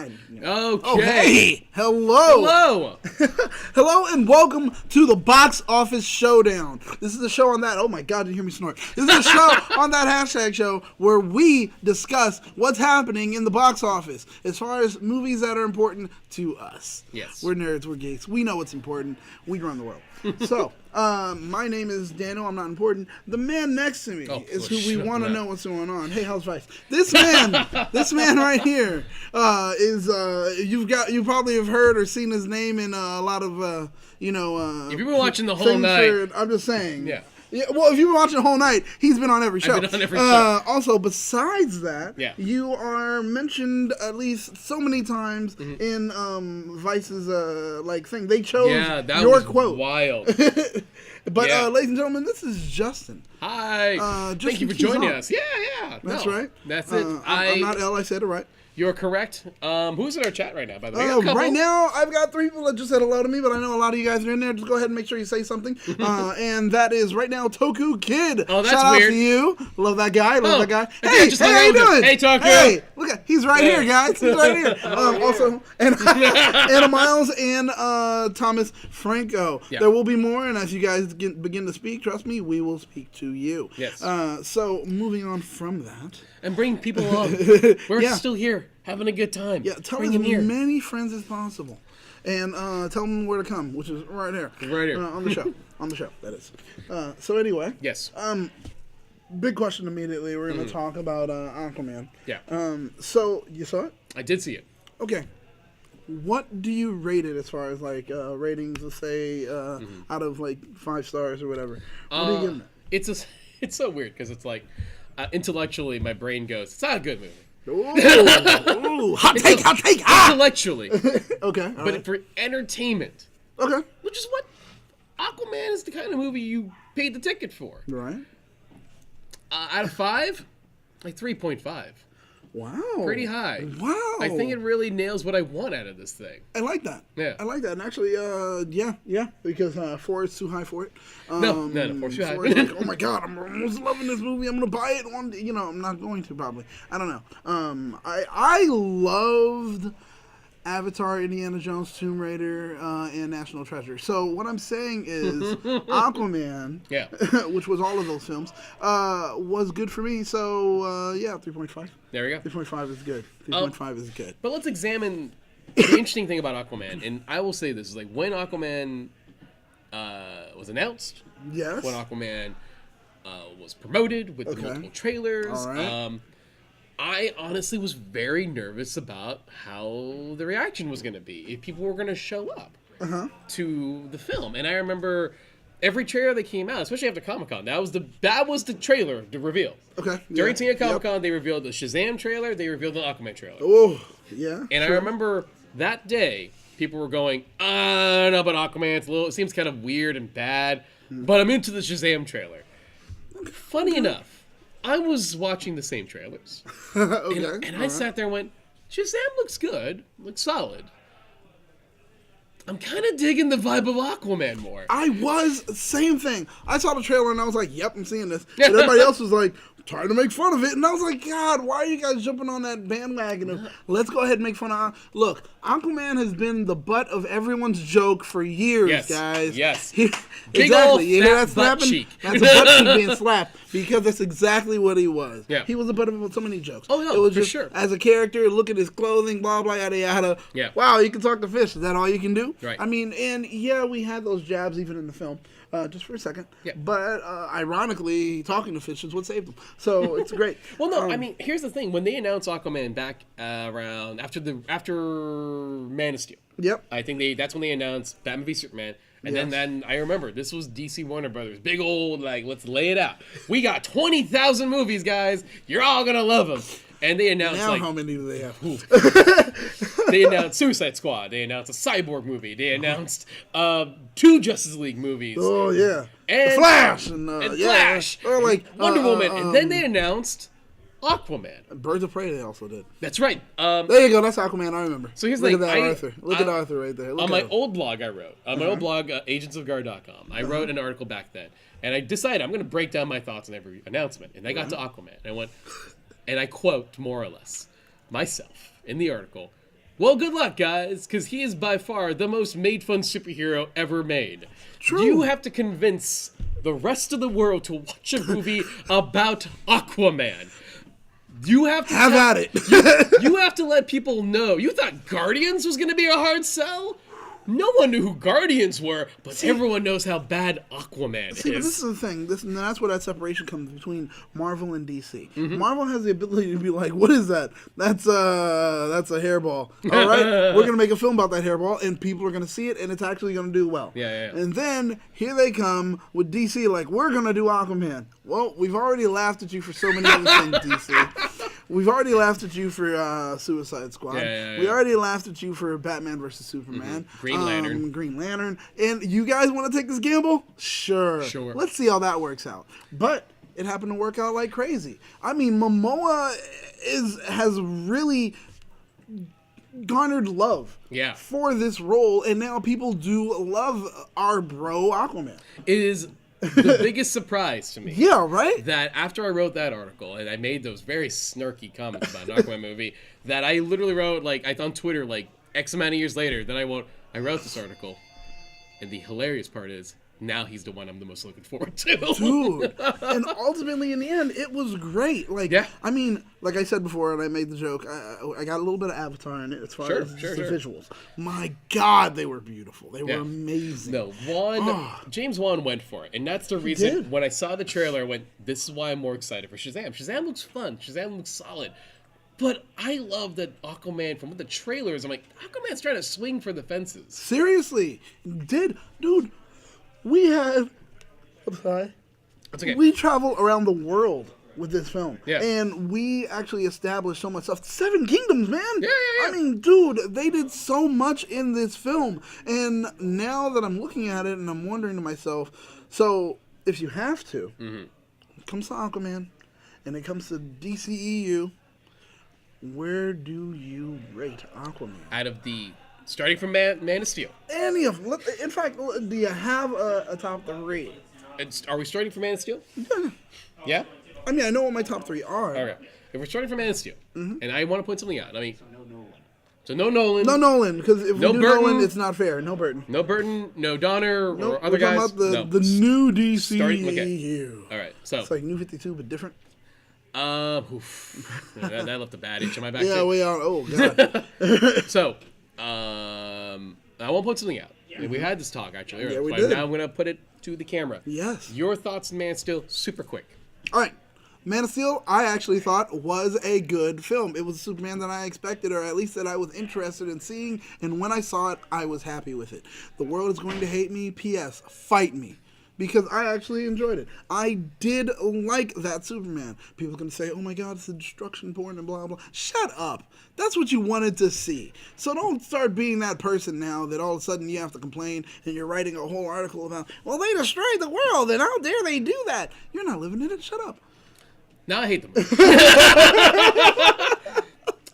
Okay. Hello. Hello and welcome to the Box Office Showdown. This is a show on that. Oh my God, did you hear me snort? This is a show on that hashtag show where we discuss what's happening in the box office as far as movies that are important to us. Yes. We're nerds, we're geeks. We know what's important. We run the world. So, my name is Daniel. I'm not important. The man next to me is who we want to know what's going on. Hey, how's Vice? This man right here is you probably have heard or seen his name in a lot of if you've been watching the whole night, I'm just saying. Yeah, well, if you've been watching the whole night, he's been on every show. I've been on every show. Also, besides that, you are mentioned at least so many times in Vice's thing. They chose your quote. Wild. But ladies and gentlemen, this is Justin. Hi. Thank you for joining us. Yeah. That's right. That's it. I'm not L. I said it right. You're correct. Who's in our chat right now, by the way? Right now, I've got 3 people that just said hello to me, but I know a lot of you guys are in there. Just go ahead and make sure you say something. And that is right now Toku Kid. Oh, that's Shout weird. out to you. Love that guy. Love that guy. Hey, how you doing? Hey, Toku. Hey, look at he's right here, guys. He's right here. Also, Anna Miles and Thomas Franco. Yeah. There will be more, and as you guys begin to speak, trust me, we will speak to you. Yes. So moving on from that. And bring people along. We're still here, having a good time. Yeah, tell as many friends as possible. And tell them where to come, which is right here. Right here. On the show. On the show, that is. So anyway. Yes. Big question immediately. We're going to talk about Aquaman. Yeah. So, you saw it? I did see it. Okay. What do you rate it as far as, ratings, let's say, out of, 5 stars or whatever? What are you giving it? It's so weird, because it's like, intellectually, my brain goes, it's not a good movie. Ooh, hot take. Intellectually. Okay. But for entertainment. Okay. Which is what Aquaman is, the kind of movie you paid the ticket for. Right. Out of 5, 3.5. Wow. Pretty high. Wow. I think it really nails what I want out of this thing. I like that. Yeah. I like that. And actually, because 4 is too high for it. No, 4 is too high. 4 is oh my God, I'm almost loving this movie. I'm going to buy it one day. I'm not going to probably. I don't know. I loved Avatar, Indiana Jones, Tomb Raider, and National Treasure. So what I'm saying is Aquaman, which was all of those films, was good for me. So, 3.5. There we go. 3.5 is good. 3.5 is good. But let's examine the interesting thing about Aquaman. And I will say this, is when Aquaman was announced, yes, when Aquaman was promoted with the multiple trailers, all right. I honestly was very nervous about how the reaction was going to be, if people were going to show up to the film. And I remember every trailer that came out, especially after Comic-Con, that was the trailer to reveal. Okay. During San Diego Comic-Con, they revealed the Shazam trailer, they revealed the Aquaman trailer. Oh, yeah. And I remember that day, people were going, I don't know about Aquaman, it seems kind of weird and bad, but I'm into the Shazam trailer. Funny enough, I was watching the same trailers. And I sat there and went, Shazam looks good, looks solid. I'm kind of digging the vibe of Aquaman more. I was, same thing. I saw the trailer and I was like, yep, I'm seeing this. And everybody else was like, trying to make fun of it. And I was like, God, why are you guys jumping on that bandwagon of, let's go ahead and make fun of... Look, Aquaman has been the butt of everyone's joke for years, guys. Yes. Exactly. You hear that slapping? Cheek. That's a butt cheek being slapped, because that's exactly what he was. Yeah. He was the butt of so many jokes. Oh, no, it was for just, sure. As a character, look at his clothing, blah, blah, yada, yada. Yeah. Wow, you can talk to fish. Is that all you can do? Right. I mean, and we had those jabs even in the film. Just for a second. Yeah. But ironically, talking to fish is what saved them. So it's great. Well, no, I mean, here's the thing. When they announced Aquaman back around after Man of Steel. Yep. I think that's when they announced Batman v Superman. And then I remember this was DC Warner Brothers. Big old, let's lay it out. We got 20,000 movies, guys. You're all going to love them. And they announced now how many do they have? They announced Suicide Squad. They announced a Cyborg movie. They announced 2 Justice League movies. Oh yeah, and the Flash and Flash, or Wonder Woman, and then they announced Aquaman. Birds of Prey. They also did. That's right. There you go. That's Aquaman. I remember. So here's the thing. Look at that, Arthur. Look at Arthur right there. On my old blog, I wrote agentsofguard.com. I wrote an article back then, and I decided I'm going to break down my thoughts on every announcement. And I got to Aquaman, and I went. And I quote, more or less, myself in the article, Well, good luck, guys, because he is by far the most made-fun superhero ever made. True. You have to convince the rest of the world to watch a movie about Aquaman. You have to Have at it. you have to let people know. You thought Guardians was going to be a hard sell? No one knew who Guardians were, but everyone knows how bad Aquaman See, but is. this is the thing. And that's where that separation comes between Marvel and DC. Marvel has the ability to be like, "What is that? That's a hairball. All right, we're gonna make a film about that hairball, and people are gonna see it, and it's actually gonna do well." Yeah. And then here they come with DC, like, "We're gonna do Aquaman." Well, we've already laughed at you for so many other things, DC. We've already laughed at you for Suicide Squad. Yeah. We already laughed at you for Batman versus Superman. Green Lantern. And you guys want to take this gamble? Sure. Let's see how that works out. But it happened to work out like crazy. I mean, Momoa has really garnered love for this role, and now people do love our bro Aquaman. It is the biggest surprise to me. Yeah, right? That after I wrote that article, and I made those very snarky comments about an Aquaman movie, that I literally wrote, on Twitter, X amount of years later, then I wrote this article, and the hilarious part is, now he's the one I'm the most looking forward to. Dude. And ultimately, in the end, it was great. I mean, like I said before, and I made the joke, I got a little bit of Avatar in it as far as the visuals. My God, they were beautiful. They were amazing. No, James Wan went for it. And that's the reason, when I saw the trailer, I went, this is why I'm more excited for Shazam. Shazam looks fun. Shazam looks solid. But I love that Aquaman, from the trailers, I'm like, Aquaman's trying to swing for the fences. Seriously. Dude, we have... I'm sorry. That's okay. We travel around the world with this film. Yeah. And we actually established so much stuff. 7 Kingdoms, man. Yeah. I mean, dude, they did so much in this film. And now that I'm looking at it and I'm wondering to myself, so if you have to, it comes to Aquaman and it comes to DCEU, where do you rate Aquaman? Out of starting from Man of Steel. Any of them. In fact, do you have a top 3? Are we starting from Man of Steel? Yeah? I mean, I know what my top 3 are. Okay. If we're starting from Man of Steel, and I want to point something out, so no Nolan. No Nolan, because if we do Nolan, it's not fair. No Burton. No Burton, no Donner, nope, or other guys. We're talking about the new DCEU. All right, so. It's like New 52, but different. That left a bad itch on my back. Yeah, we are. Oh, God. So, I want to point something out. We had this talk, actually. Yeah, we did. Now I'm going to put it to the camera. Yes. Your thoughts on Man of Steel, super quick. All right. Man of Steel, I actually thought was a good film. It was Superman that I expected, or at least that I was interested in seeing, and when I saw it, I was happy with it. The world is going to hate me. P.S. Fight me. Because I actually enjoyed it. I did like that Superman. People can say, oh my God, it's a destruction porn and blah, blah. Shut up. That's what you wanted to see. So don't start being that person now that all of a sudden you have to complain and you're writing a whole article about, well, they destroyed the world and how dare they do that. You're not living in it. Shut up. Now I hate them.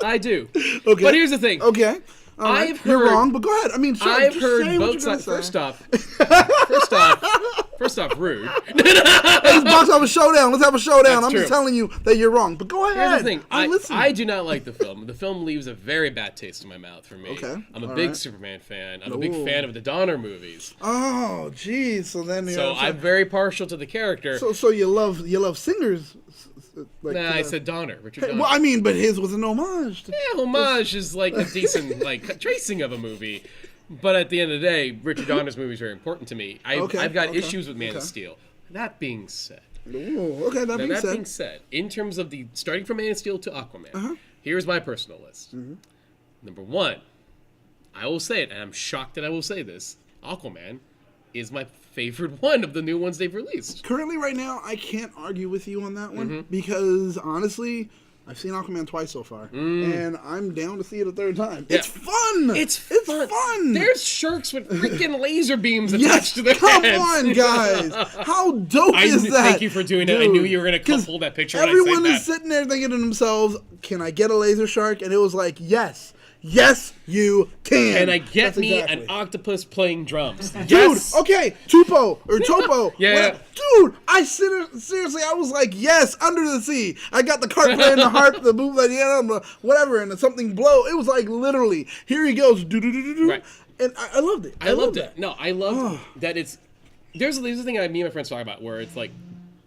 I do. Okay. But here's the thing. Okay. Right. You're wrong, but go ahead. I mean, sure, I've heard both sides. First off, rude. Hey, box office showdown. Let's have a showdown. I'm true. just telling you that you're wrong. But go ahead. Here's the thing. Listen. I do not like the film. The film leaves a very bad taste in my mouth for me. Okay. I'm a big Superman fan. I'm a big fan of the Donner movies. Oh, geez. So then I'm very partial to the character. So you love singers. I said Donner. Richard Donner. Well, I mean, but his was an homage. Homage is like a decent tracing of a movie. But at the end of the day, Richard Donner's movie is very important to me. I've got issues with Man of Steel. That being said. That being said, in terms of the starting from Man of Steel to Aquaman, here's my personal list. Number 1, I will say it, and I'm shocked that I will say this, Aquaman is my favorite one of the new ones they've released. Currently, right now, I can't argue with you on that one because, honestly, I've seen Aquaman twice so far, and I'm down to see it a third time. Yeah. It's fun! It's fun! There's sharks with freaking laser beams attached to their heads. Come on, guys! How dope is that? Thank you for doing that. I knew you were going to pull that picture when I said that. Everyone is sitting there thinking to themselves, can I get a laser shark? And it was like, yes. Yes, you can. Can I get That's me exactly. an octopus playing drums? Dude, Yes. okay, Tupo or Topo. Yeah. whatever. Dude, seriously, I was like, yes, Under the Sea. I got the cart playing the harp, the boom, whatever, and something blow. It was like literally, here he goes, do do do do do. Right. And I loved it. I loved it. No, I loved that it's. There's a thing that me and my friends talk about where it's like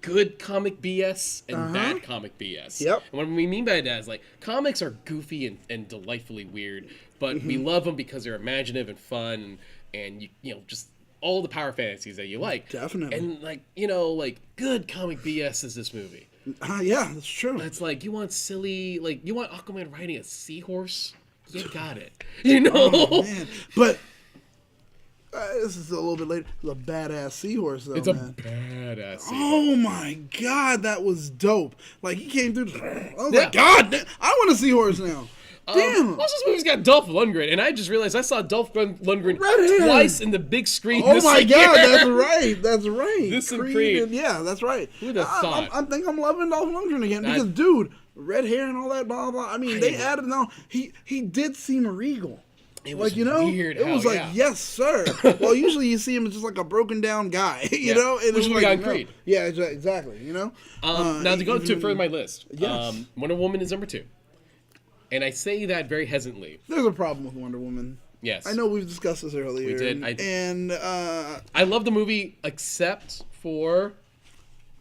good comic BS and bad comic BS. Yep. And what we mean by that is like comics are goofy and delightfully weird, but we love them because they're imaginative and fun and you know just all the power fantasies that you like. Definitely. And like good comic BS is this movie. Yeah, that's true. It's like you want silly you want Aquaman riding a seahorse. You got it. You know. Oh, man. But this is a little bit later. It's a badass seahorse, though, It's man. a badass seahorse. Oh my god, that was dope! Like he came through. I was Yeah. like, God, I want a seahorse now. Damn. Also, this movie's got Dolph Lundgren, and I just realized I saw Dolph Lundgren Red hair. twice in the big screen. Oh this my year. god, that's right. That's right. This and Creed. Yeah, that's right. Who'd have thought? I think I'm loving Dolph Lundgren again because, That- dude, red hair and all that, blah blah. I mean, they added now. He did seem regal. It was Like, weird it was how, like, yeah. yes, sir. Well, usually you see him as just like a broken down guy, you know? And Which it's we like, got in no. Creed. Yeah, exactly, you know? Now, to go to even- further my list, Yes. Wonder Woman is number 2. And I say that very hesitantly. There's a problem with Wonder Woman. Yes. I know we've discussed this earlier. We did. I love the movie except for...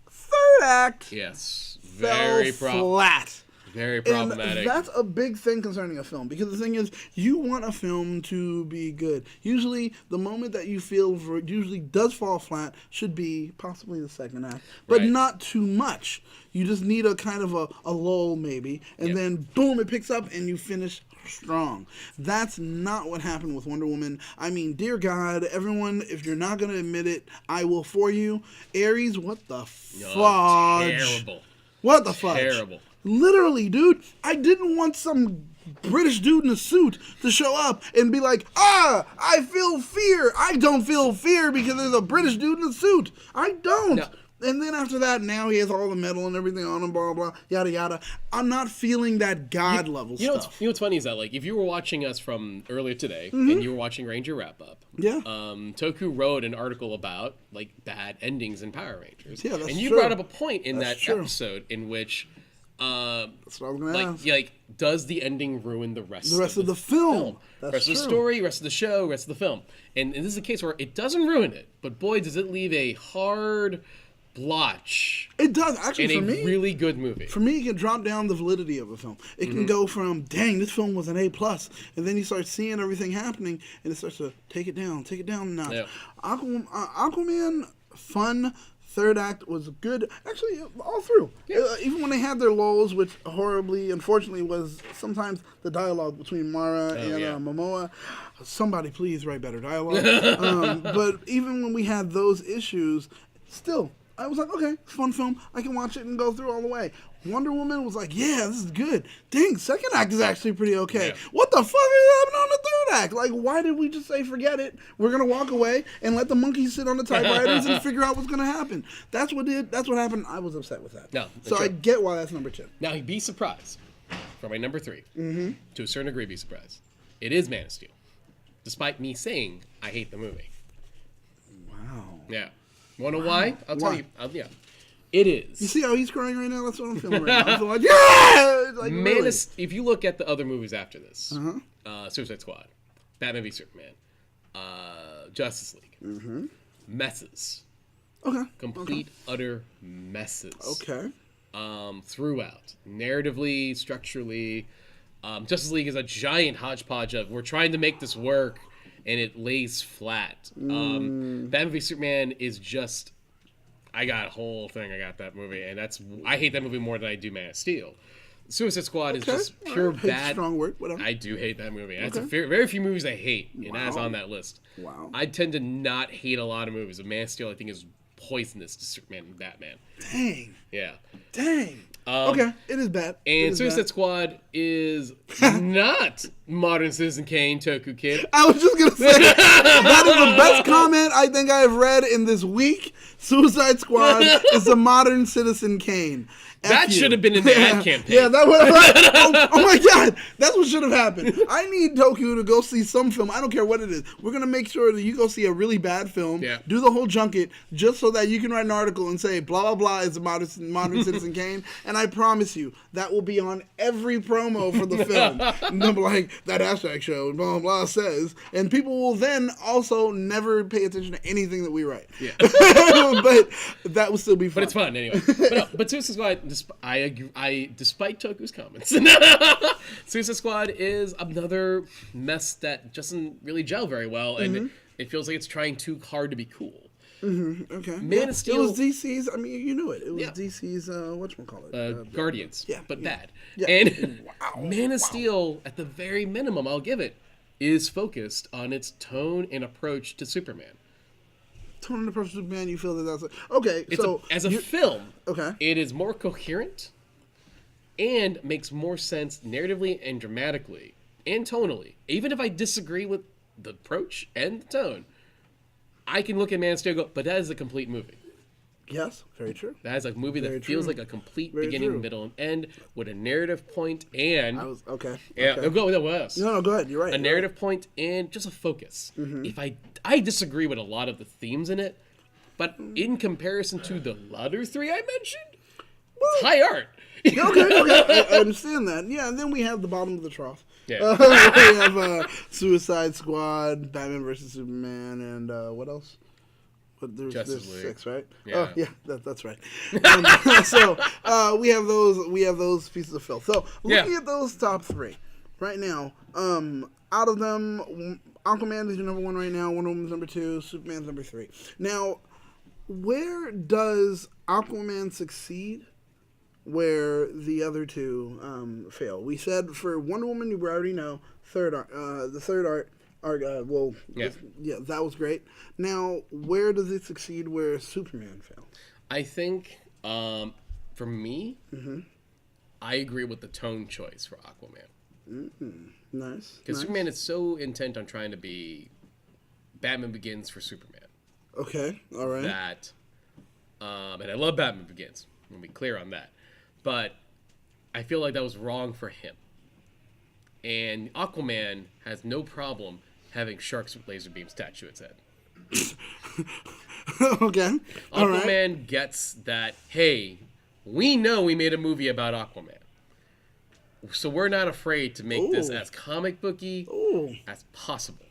third act Yes. fell flat. Very problematic. And that's a big thing concerning a film because the thing is, you want a film to be good. Usually, the moment that you feel usually does fall flat should be possibly the second act, but Right. not too much. You just need a kind of a lull maybe, and then boom, it picks up and you finish strong. That's not what happened with Wonder Woman. I mean, dear God, everyone, if you're not going to admit it, I will for you. Aries, what the fudge? Terrible. What the fudge? Terrible. Literally, dude, I didn't want some British dude in a suit to show up and be like, I feel fear. I don't feel fear because there's a British dude in a suit. I don't. No. And then after that, now he has all the metal and everything on him, blah, blah, blah, yada, yada. I'm not feeling that God level stuff. You know what's funny is that, like, if you were watching us from earlier today and you were watching Ranger Wrap Up, Yeah. Toku wrote an article about, like, bad endings in Power Rangers. Yeah, that's and you true. brought up a point in That's that true. episode in which, That's what I was going to ask. like, does the ending ruin the rest of the film? That's rest of the true. story, rest of the show, rest of the film. And this is a case where it doesn't ruin it, but boy, does it leave a hard blotch It does. Actually, in for a me, really good movie. for me, it can drop down the validity of a film. It can go from, dang, this film was an A+, and then you start seeing everything happening, and it starts to take it down a notch. Yeah. Aquaman, fun. Third act was good. Actually, all through. Even when they had their lulls, which horribly, unfortunately, was sometimes the dialogue between Mara and Momoa. Somebody please write better dialogue. But even when we had those issues, still, I was like, okay, fun film. I can watch it and go through all the way. Wonder Woman was like, yeah, this is good. Dang, second act is actually pretty okay. Yeah. What the fuck is happening on the third act? Like, why did we just say forget it? We're gonna walk away and let the monkeys sit on the typewriters and figure out what's gonna happen. That's what happened. I was upset with that. No, so sure. I get why that's number 2. Now, be surprised. For my number 3, to a certain degree, be surprised. It is Man of Steel, despite me saying I hate the movie. Wow. Yeah. Want to know why? I'll tell Why? you. Yeah. It is. You see how he's crying right now? That's what I'm feeling right now. I feel like, yeah! It's like, Man really? if you look at the other movies after this, Suicide Squad, Batman v Superman, Justice League, messes. Okay. Complete, utter messes. Okay. Throughout. Narratively, structurally. Justice League is a giant hodgepodge of we're trying to make this work, and it lays flat. Batman v Superman is just... I got a whole thing. I got that movie, and I hate that movie more than I do Man of Steel. Suicide Squad is just pure All right. Hate's a bad. strong word. Whatever. I do hate that movie. That's very few movies I hate, and that's on that list. Wow. I tend to not hate a lot of movies. But Man of Steel, I think, is poisonous to Superman and Batman. Dang. Yeah. Dang. Okay, it is bad. And Suicide Squad is not Modern Citizen Kane, Toku Kid. I was just gonna say that is the best comment I think I have read in this week. Suicide Squad is a Modern Citizen Kane. That should have been in the ad campaign. Yeah, that would have. Oh my God, that's what should have happened. I need Toku to go see some film. I don't care what it is. We're gonna make sure that you go see a really bad film. Yeah. Do the whole junket just so that you can write an article and say blah blah blah is a modern Citizen Kane, and I promise you that will be on every promo for the film. And they'll be like that hashtag show blah blah blah says, and people will then also never pay attention to anything that we write. Yeah. But that will still be fun. But it's fun anyway. But Suicide Squad, I agree. Despite Toku's comments, Suicide Squad is another mess that doesn't really gel very well, and it feels like it's trying too hard to be cool. Okay. Man of Steel. It was DC's. I mean, you knew it. It was DC's. Whatchamacallit? Guardians. Yeah, but bad. Yeah. And Man of Steel, at the very minimum, I'll give it, is focused on its tone and approach to Superman. Tone and approach to Superman. You feel that's okay. As a film, okay, it is more coherent and makes more sense narratively and dramatically and tonally. Even if I disagree with the approach and the tone, I can look at Man of Steel and go, but that is a complete movie. Yes, very true. That is a movie that feels like a complete beginning, middle, and end with a narrative point and... okay. Yeah, okay. go with what else? No, go ahead. You're right. A narrative point and just a focus. If I disagree with a lot of the themes in it, but in comparison to the other three I mentioned, it's high art. Okay. I understand that. Yeah, and then we have the bottom of the trough. Yeah. We have Suicide Squad, Batman vs Superman, and what else? But there's League. 6, right? Yeah. Oh, yeah, that's right. So we have those pieces of filth. So looking at those top 3 right now, out of them, Aquaman is your number 1 right now. Wonder Woman's number 2. Superman's number 3. Now, where does Aquaman succeed? Where the other two fail? We said for Wonder Woman, you already know the third arc. That was great. Now, where does it succeed where Superman failed? I think, for me, I agree with the tone choice for Aquaman. Nice. Because Superman is so intent on trying to be Batman Begins for Superman. Okay, all right. That, and I love Batman Begins. I'm going to be clear on that. But I feel like that was wrong for him. And Aquaman has no problem having sharks with laser beams attached to its head. Okay. All Aquaman right. gets that, hey, we know we made a movie about Aquaman. So we're not afraid to make this as comic booky as possible.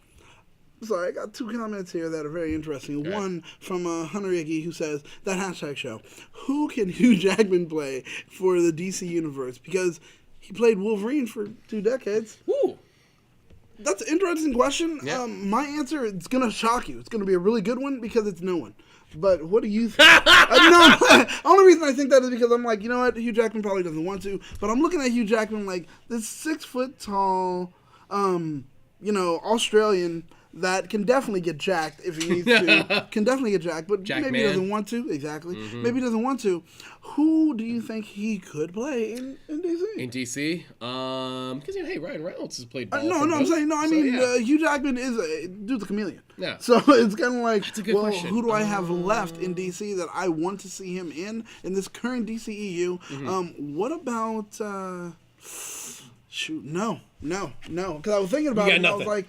Sorry, I got 2 comments here that are very interesting. Okay. One from Hunter Iggy, who says, that hashtag show, who can Hugh Jackman play for the DC universe? Because he played Wolverine for 2 decades. Ooh. That's an interesting question. Yeah. My answer, it's going to shock you. It's going to be a really good one because it's no one. But what do you think? The only reason I think that is because I'm like, you know what? Hugh Jackman probably doesn't want to. But I'm looking at Hugh Jackman like this 6 foot tall, Australian that can definitely get jacked if he needs to. Can definitely get jacked, but maybe he doesn't want to. Exactly. Maybe he doesn't want to. Who do you think he could play in DC? In DC? Because, hey, Ryan Reynolds has played ball. Hugh Jackman is dude's a chameleon. Yeah. So it's kind of like, that's a good question. Who do I have left in DC that I want to see him in this current DCEU? What about... no. Because I was thinking about it, and I was like,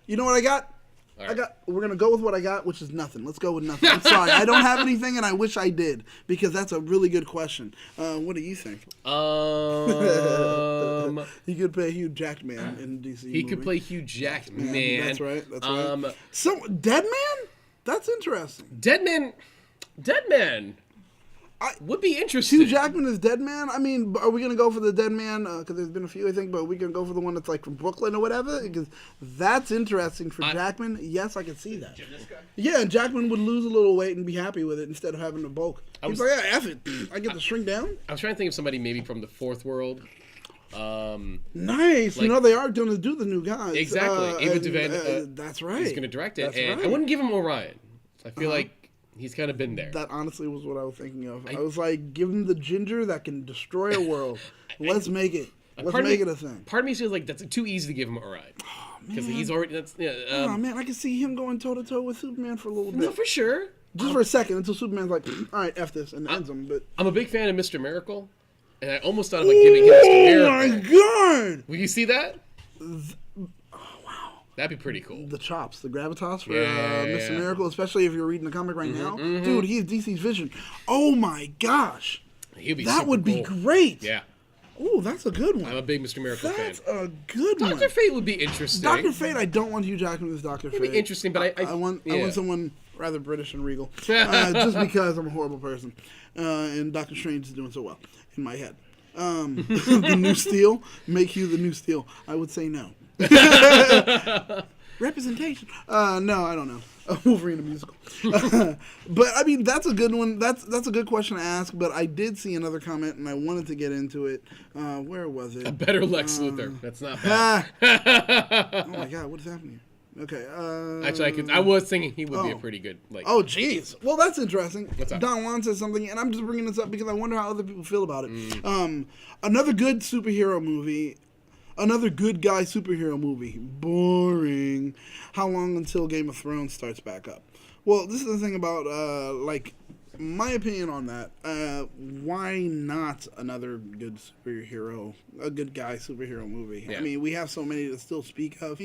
you know what I got? Right. We're going to go with what I got, which is nothing. Let's go with nothing. I'm sorry. I don't have anything, and I wish I did, because that's a really good question. What do you think? He could play Hugh Jackman in DC. He could play Hugh Jackman. That's right. So, Deadman? That's interesting. Deadman would be interesting. Hugh Jackman is Deadman? I mean, are we going to go for the Deadman? Because there's been a few, I think, but we can go for the one that's like from Brooklyn or whatever? Because that's interesting for Jackman. Yes, I can see that. Yeah, Jackman would lose a little weight and be happy with it instead of having to bulk. He's like, yeah, F it. I get to shrink down. I was trying to think of somebody maybe from the Fourth World. Nice. Like, they are going to do the new guys. Exactly. Ava DuVernay. That's right. He's going to direct it. That's and right. I wouldn't give him Orion. I feel like He's kind of been there. That honestly was what I was thinking of. I was like, give him the ginger that can destroy a world. Let's make it. Let's make it a thing. Part of me feels like that's too easy to give him a ride. Because he's already... oh, man, I can see him going toe-to-toe with Superman for a little bit. No, for sure. Just for a second, until Superman's like, all right, F this, and ends him. But I'm a big fan of Mr. Miracle, and I almost thought about giving him Mr. Miracle. Oh, my God! Will you see that? That'd be pretty cool. The chops, the gravitas for Mr. Miracle, especially if you're reading the comic right now. Dude, he's DC's Vision. Oh, my gosh. That would be great. Yeah. Oh, that's a good one. I'm a big Mr. Miracle fan. That's a good one. Dr. Fate would be interesting. Dr. Fate, I don't want Hugh Jackman as Dr. Fate. It'd be interesting, but I want someone rather British and regal. Just because I'm a horrible person. And Doctor Strange is doing so well in my head. The new Steel, make Hugh the new Steel. I would say no. Representation. No, I don't know. Wolverine the musical. But I mean, that's a good one. That's a good question to ask. But I did see another comment, and I wanted to get into it. Where was it? A better Lex Luthor. That's not bad. Oh my God, what is happening? Okay. Actually, I was thinking he would be a pretty good. Oh, jeez. Well, that's interesting. What's up? Don Juan says something, and I'm just bringing this up because I wonder how other people feel about it. Another good superhero movie. Another good guy superhero movie. Boring. How long until Game of Thrones starts back up? Well, this is the thing about, my opinion on that. Why not another good superhero, a good guy superhero movie? Yeah. I mean, we have so many to still speak of.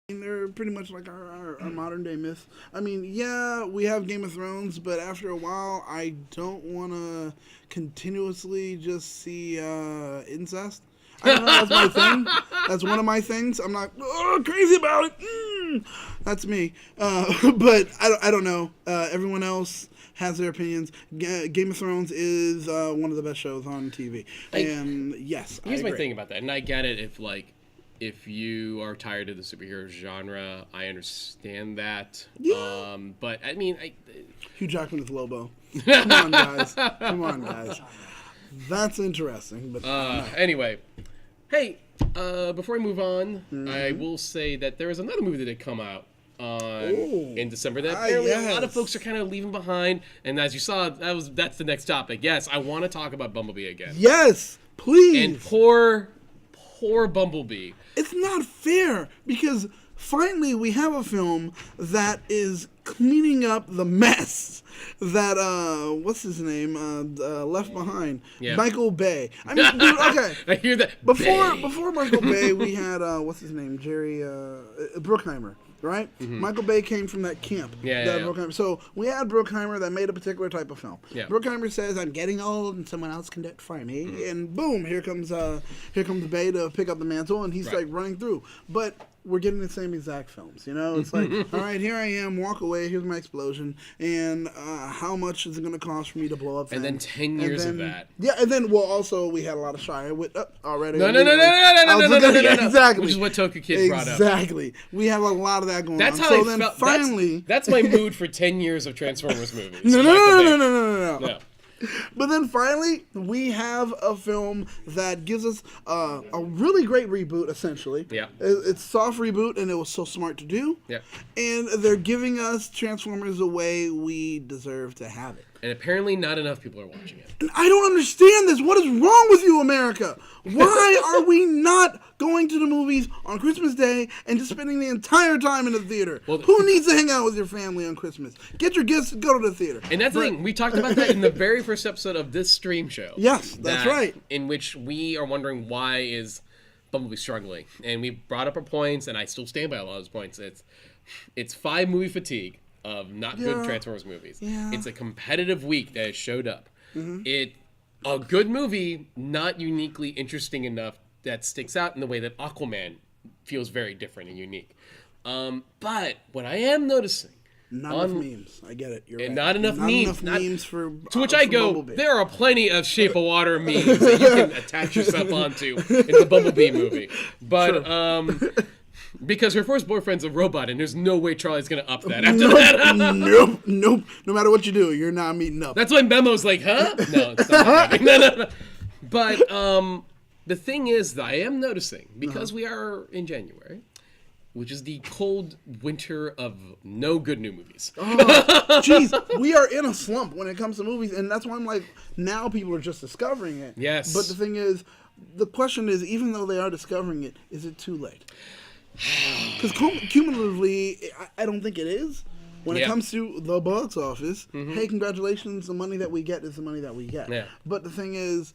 They're pretty much like our modern day myths. I mean, yeah, we have Game of Thrones, but after a while, I don't want to continuously just see incest. I don't know, that's my thing. That's one of my things. I'm not crazy about it. That's me. But I don't know. Everyone else has their opinions. Game of Thrones is one of the best shows on TV. And yes, here's my thing about that. And I get it if you are tired of the superhero genre, I understand that. Yeah. But I mean, Hugh Jackman is Lobo. Come on, guys. Come on, guys. That's interesting. But anyway, hey, before we move on, I will say that there is another movie that had come out in December that apparently a lot of folks are kind of leaving behind. And as you saw, that's the next topic. Yes, I want to talk about Bumblebee again. Yes, please. And poor Bumblebee. It's not fair because finally we have a film that is cleaning up the mess that what's his name Left Behind. Yeah. Michael Bay. I mean, dude, okay. I hear that. Before Michael Bay, we had what's his name, Jerry Bruckheimer. Right? Michael Bay came from that camp. Yeah. So we had Bruckheimer that made a particular type of film. Yeah. Bruckheimer says, "I'm getting old, and someone else can do it for me." And boom, here comes Bay to pick up the mantle, and he's like running through. But we're getting the same exact films, you know? It's like, all right, here I am, walk away, here's my explosion, and how much is it going to cost for me to blow up? And then 10 years of that. Yeah, and then, well, also, we had a lot of Shia with already. No. Exactly. Which is what Toku Kid brought up. Exactly. We have a lot of that going that's on. How so I then felt. finally... That's my mood for 10 years of Transformers movies. No. But then finally, we have a film that gives us a really great reboot, essentially. Yeah. It's a soft reboot, and it was so smart to do. Yeah. And they're giving us Transformers the way we deserve to have it. And apparently not enough people are watching it. And I don't understand this. What is wrong with you, America? Why are we not going to the movies on Christmas Day and just spending the entire time in the theater? Well, who needs to hang out with your family on Christmas? Get your gifts and go to the theater. And that's the thing. We talked about that in the very first episode of this stream show. Yes, that's right. In which we are wondering why is Bumblebee struggling. And we brought up our points, and I still stand by a lot of those points. It's 5 movie fatigue of not good Transformers movies. Yeah. It's a competitive week that has showed up. A good movie, not uniquely interesting enough that sticks out in the way that Aquaman feels very different and unique. But what I am noticing... Not enough memes. I get it. You're right. Not enough memes. Not enough memes for to which I go, Bumblebee. there are plenty of Shape of Water memes that you can attach yourself onto in the Bumblebee movie. But... Because her first boyfriend's a robot, and there's no way Charlie's going to up that after that. Nope. No matter what you do, you're not meeting up. That's when Memo's like, huh? No, it's not happening. No. But the thing is that I am noticing, because we are in January, which is the cold winter of no good new movies. Jeez, we are in a slump when it comes to movies, and that's why I'm like, now people are just discovering it. Yes. But the thing is, the question is, even though they are discovering it, is it too late? Because cumulatively, I don't think it is. When it comes to the box office, hey, congratulations, the money that we get is the money that we get. Yeah. But the thing is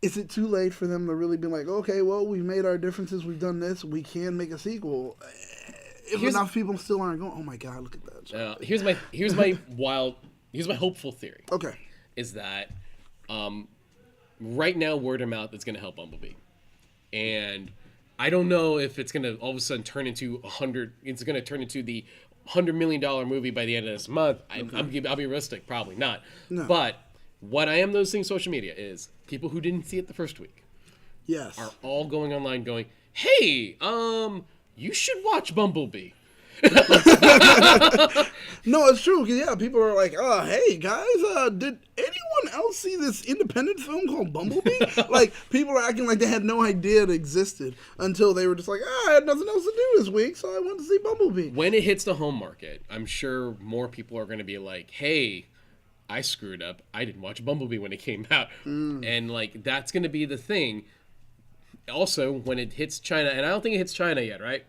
it too late for them to really be like, okay, well, we've made our differences, we've done this, we can make a sequel? If enough people still aren't going, oh my God, look at that. Here's my hopeful theory. Okay. Is that right now word of mouth is going to help Bumblebee, and I don't know if it's going to all of a sudden turn into It's going to turn into the $100 million movie by the end of this month. I'll be realistic, probably not. No. But what I am noticing social media is people who didn't see it the first week, are all going online going, "Hey, you should watch Bumblebee." No, it's true. Yeah, people are like, "Oh, hey guys, did anyone else see this independent film called Bumblebee?" Like, people are acting like they had no idea it existed until they were just like, "I had nothing else to do this week, so I went to see Bumblebee." When it hits the home market, I'm sure more people are going to be like, "Hey, I screwed up. I didn't watch Bumblebee when it came out," and like that's going to be the thing. Also, when it hits China, and I don't think it hits China yet, right?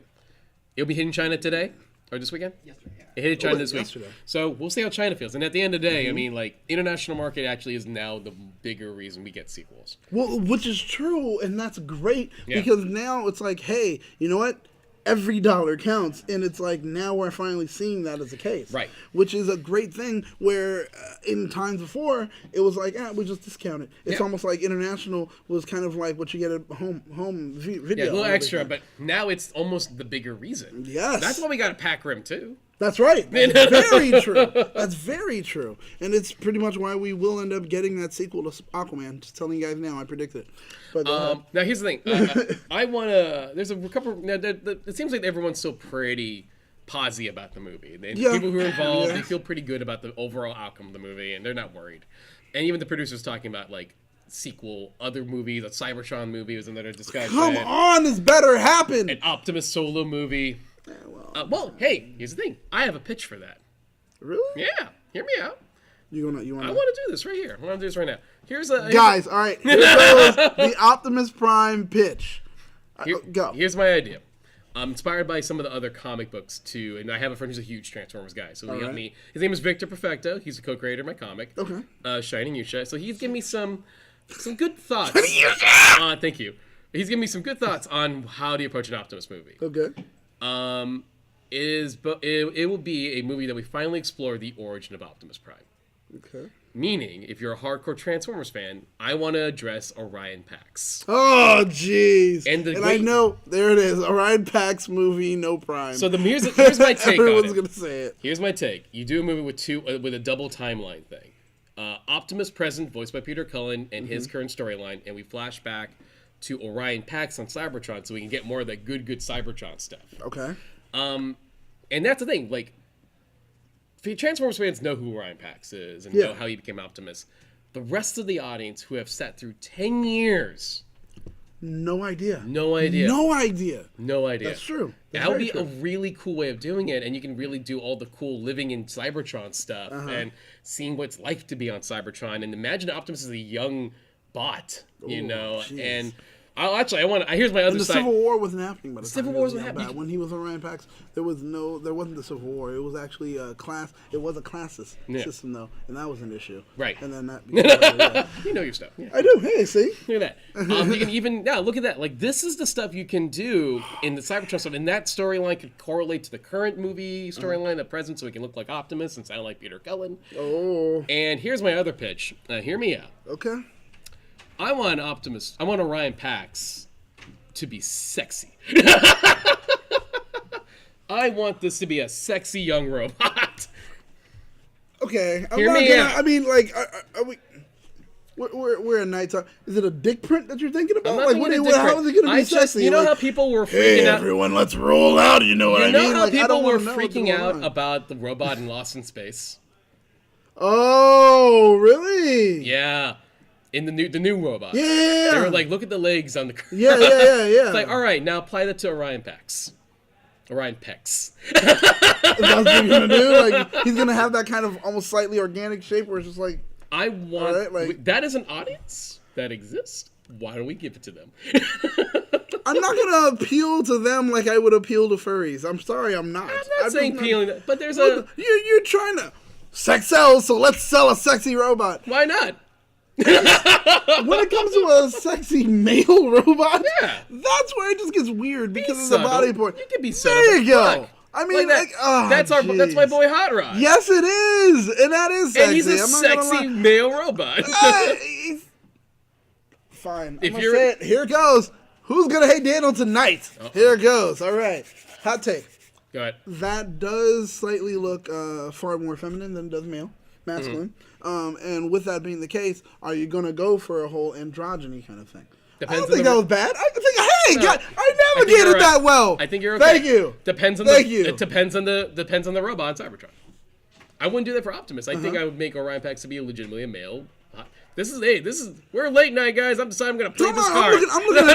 It'll be hitting China today or this weekend? Yesterday. It hit China this week. Yesterday. So we'll see how China feels. And at the end of the day, I mean, like, international market actually is now the bigger reason we get sequels. Well, which is true, and that's great, because now it's like, hey, you know what? Every dollar counts, and it's like now we're finally seeing that as a case, right? Which is a great thing. Where in times before it was like, we just discount it. It's almost like international was kind of like what you get at home video. Yeah, a little extra, but now it's almost the bigger reason. Yes, that's why we got a pack rim too. That's right. That's very true. That's very true. And it's pretty much why we will end up getting that sequel to Aquaman. Just telling you guys now, I predict it. But now here's the thing. I want to. There's a couple. Now, it seems like everyone's still pretty posy about the movie. People who are involved, they feel pretty good about the overall outcome of the movie, and they're not worried. And even the producers talking about like other movies, a Cybertron movie was another discussion. Come on, this better happen. An Optimus solo movie. Well, hey, here's the thing. I have a pitch for that. Really? Yeah. Hear me out. You wanna? I want to do this right here. I want to do this right now. Guys, all right. Here goes the Optimus Prime pitch. Go. Here's my idea. I'm inspired by some of the other comic books too, and I have a friend who's a huge Transformers guy. So he helped me. His name is Victor Perfecto. He's a co-creator of my comic. Okay. Shining Yusha. So he's given me some good thoughts. Thank you. He's given me some good thoughts on how to approach an Optimus movie. Okay. It will be a movie that we finally explore the origin of Optimus Prime. Okay. Meaning, if you're a hardcore Transformers fan, I want to address Orion Pax. Oh, jeez. And I know, there it is, Orion Pax movie, no Prime. So here's my take on it. Everyone's going to say it. Here's my take. You do a movie with a double timeline thing. Optimus present, voiced by Peter Cullen, and his current storyline, and we flash back to Orion Pax on Cybertron so we can get more of that good Cybertron stuff. Okay. And that's the thing, like, Transformers fans know who Orion Pax is and know how he became Optimus. The rest of the audience who have sat through 10 years... No idea. That's true. That would be a really cool way of doing it, and you can really do all the cool living in Cybertron stuff and seeing what it's like to be on Cybertron. And imagine Optimus as a young bot, geez. And... here's my other side. The Civil War wasn't happening by the time. Civil War wasn't happening. When he was Orion Pax, there wasn't the Civil War. It was actually a class. It was a classes system though, and that was an issue. Right. And then that. You know your stuff. Yeah. I do. Hey, see. Look at that. You can even look at that. Like this is the stuff you can do in the Cybertron stuff, and that storyline could correlate to the current movie storyline, the present, so he can look like Optimus and sound like Peter Cullen. Oh. And here's my other pitch. Hear me out. Okay. I want Orion Pax to be sexy. I want this to be a sexy young robot. Okay. Hear me out. I mean, like, are we... We're a nighttime. Is it a dick print that you're thinking about? How is it going to be sexy? You know how people were freaking out? Everyone, let's roll out. You know what I mean? You know how people were freaking out about the robot in Lost in Space? Oh, really? Yeah. in the new robot. Yeah. They were like, look at the legs on the. Yeah. It's like, all right, now apply that to Orion Pex. Orion Pex. That's what he's gonna do. Like he's gonna have that kind of almost slightly organic shape where it's just like. I want right, like, that is an audience that exists. Why don't we give it to them? I'm not gonna appeal to them like I would appeal to furries. I'm sorry, I'm not. I'm not saying appealing, but there's a. You're trying to sex sells, so let's sell a sexy robot. Why not? When it comes to a sexy male robot, Yeah. that's where it just gets weird because of the subtle. body part. You can be subtle. There you go. Look, I mean, like that, that's my boy Hot Rod. Yes, it is, and that is sexy. And he's a I'm not gonna sexy lie. male robot. Fine. If I'm you're- say it. Here it goes. Who's gonna hate Daniel tonight? Here it goes. All right. Hot take. Go ahead. That does slightly look far more feminine than it does masculine. And with that being the case, are you gonna go for a whole androgyny kind of thing? Depends I don't on think the- that was bad. I think, hey, No. God, I I think navigated you're right. that well. I think you're okay. Thank you. Depends on Thank the. you. It depends on the robot in Cybertron. I wouldn't do that for Optimus. I think I would make Orion Pax to be legitimately a male. We're late night, guys. I'm deciding I'm gonna play this card. I'm looking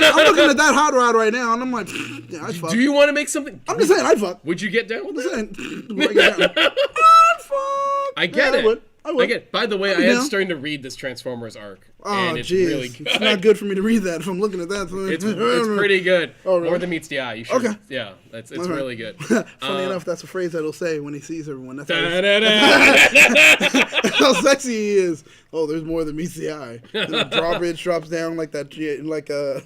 at that hot rod right now, and I'm like, yeah, I'd fuck. Do you want to make something? I'm just saying, I'd fuck. Would you get down with that? I'd fuck. I get Yeah, it. I would. I get it. By the way, I down. am starting to read this Transformers arc, Oh, and it's jeez. really good. It's not good for me to read that if I'm looking at that. It's pretty good. Oh, really? More than meets the eye. You should. Okay. Yeah, it's All right. really good. Funny enough, that's a phrase that he'll say when he sees everyone. That's Da-da-da. how sexy he is. Oh, there's more than meets the eye. And the drawbridge drops down like that, like a.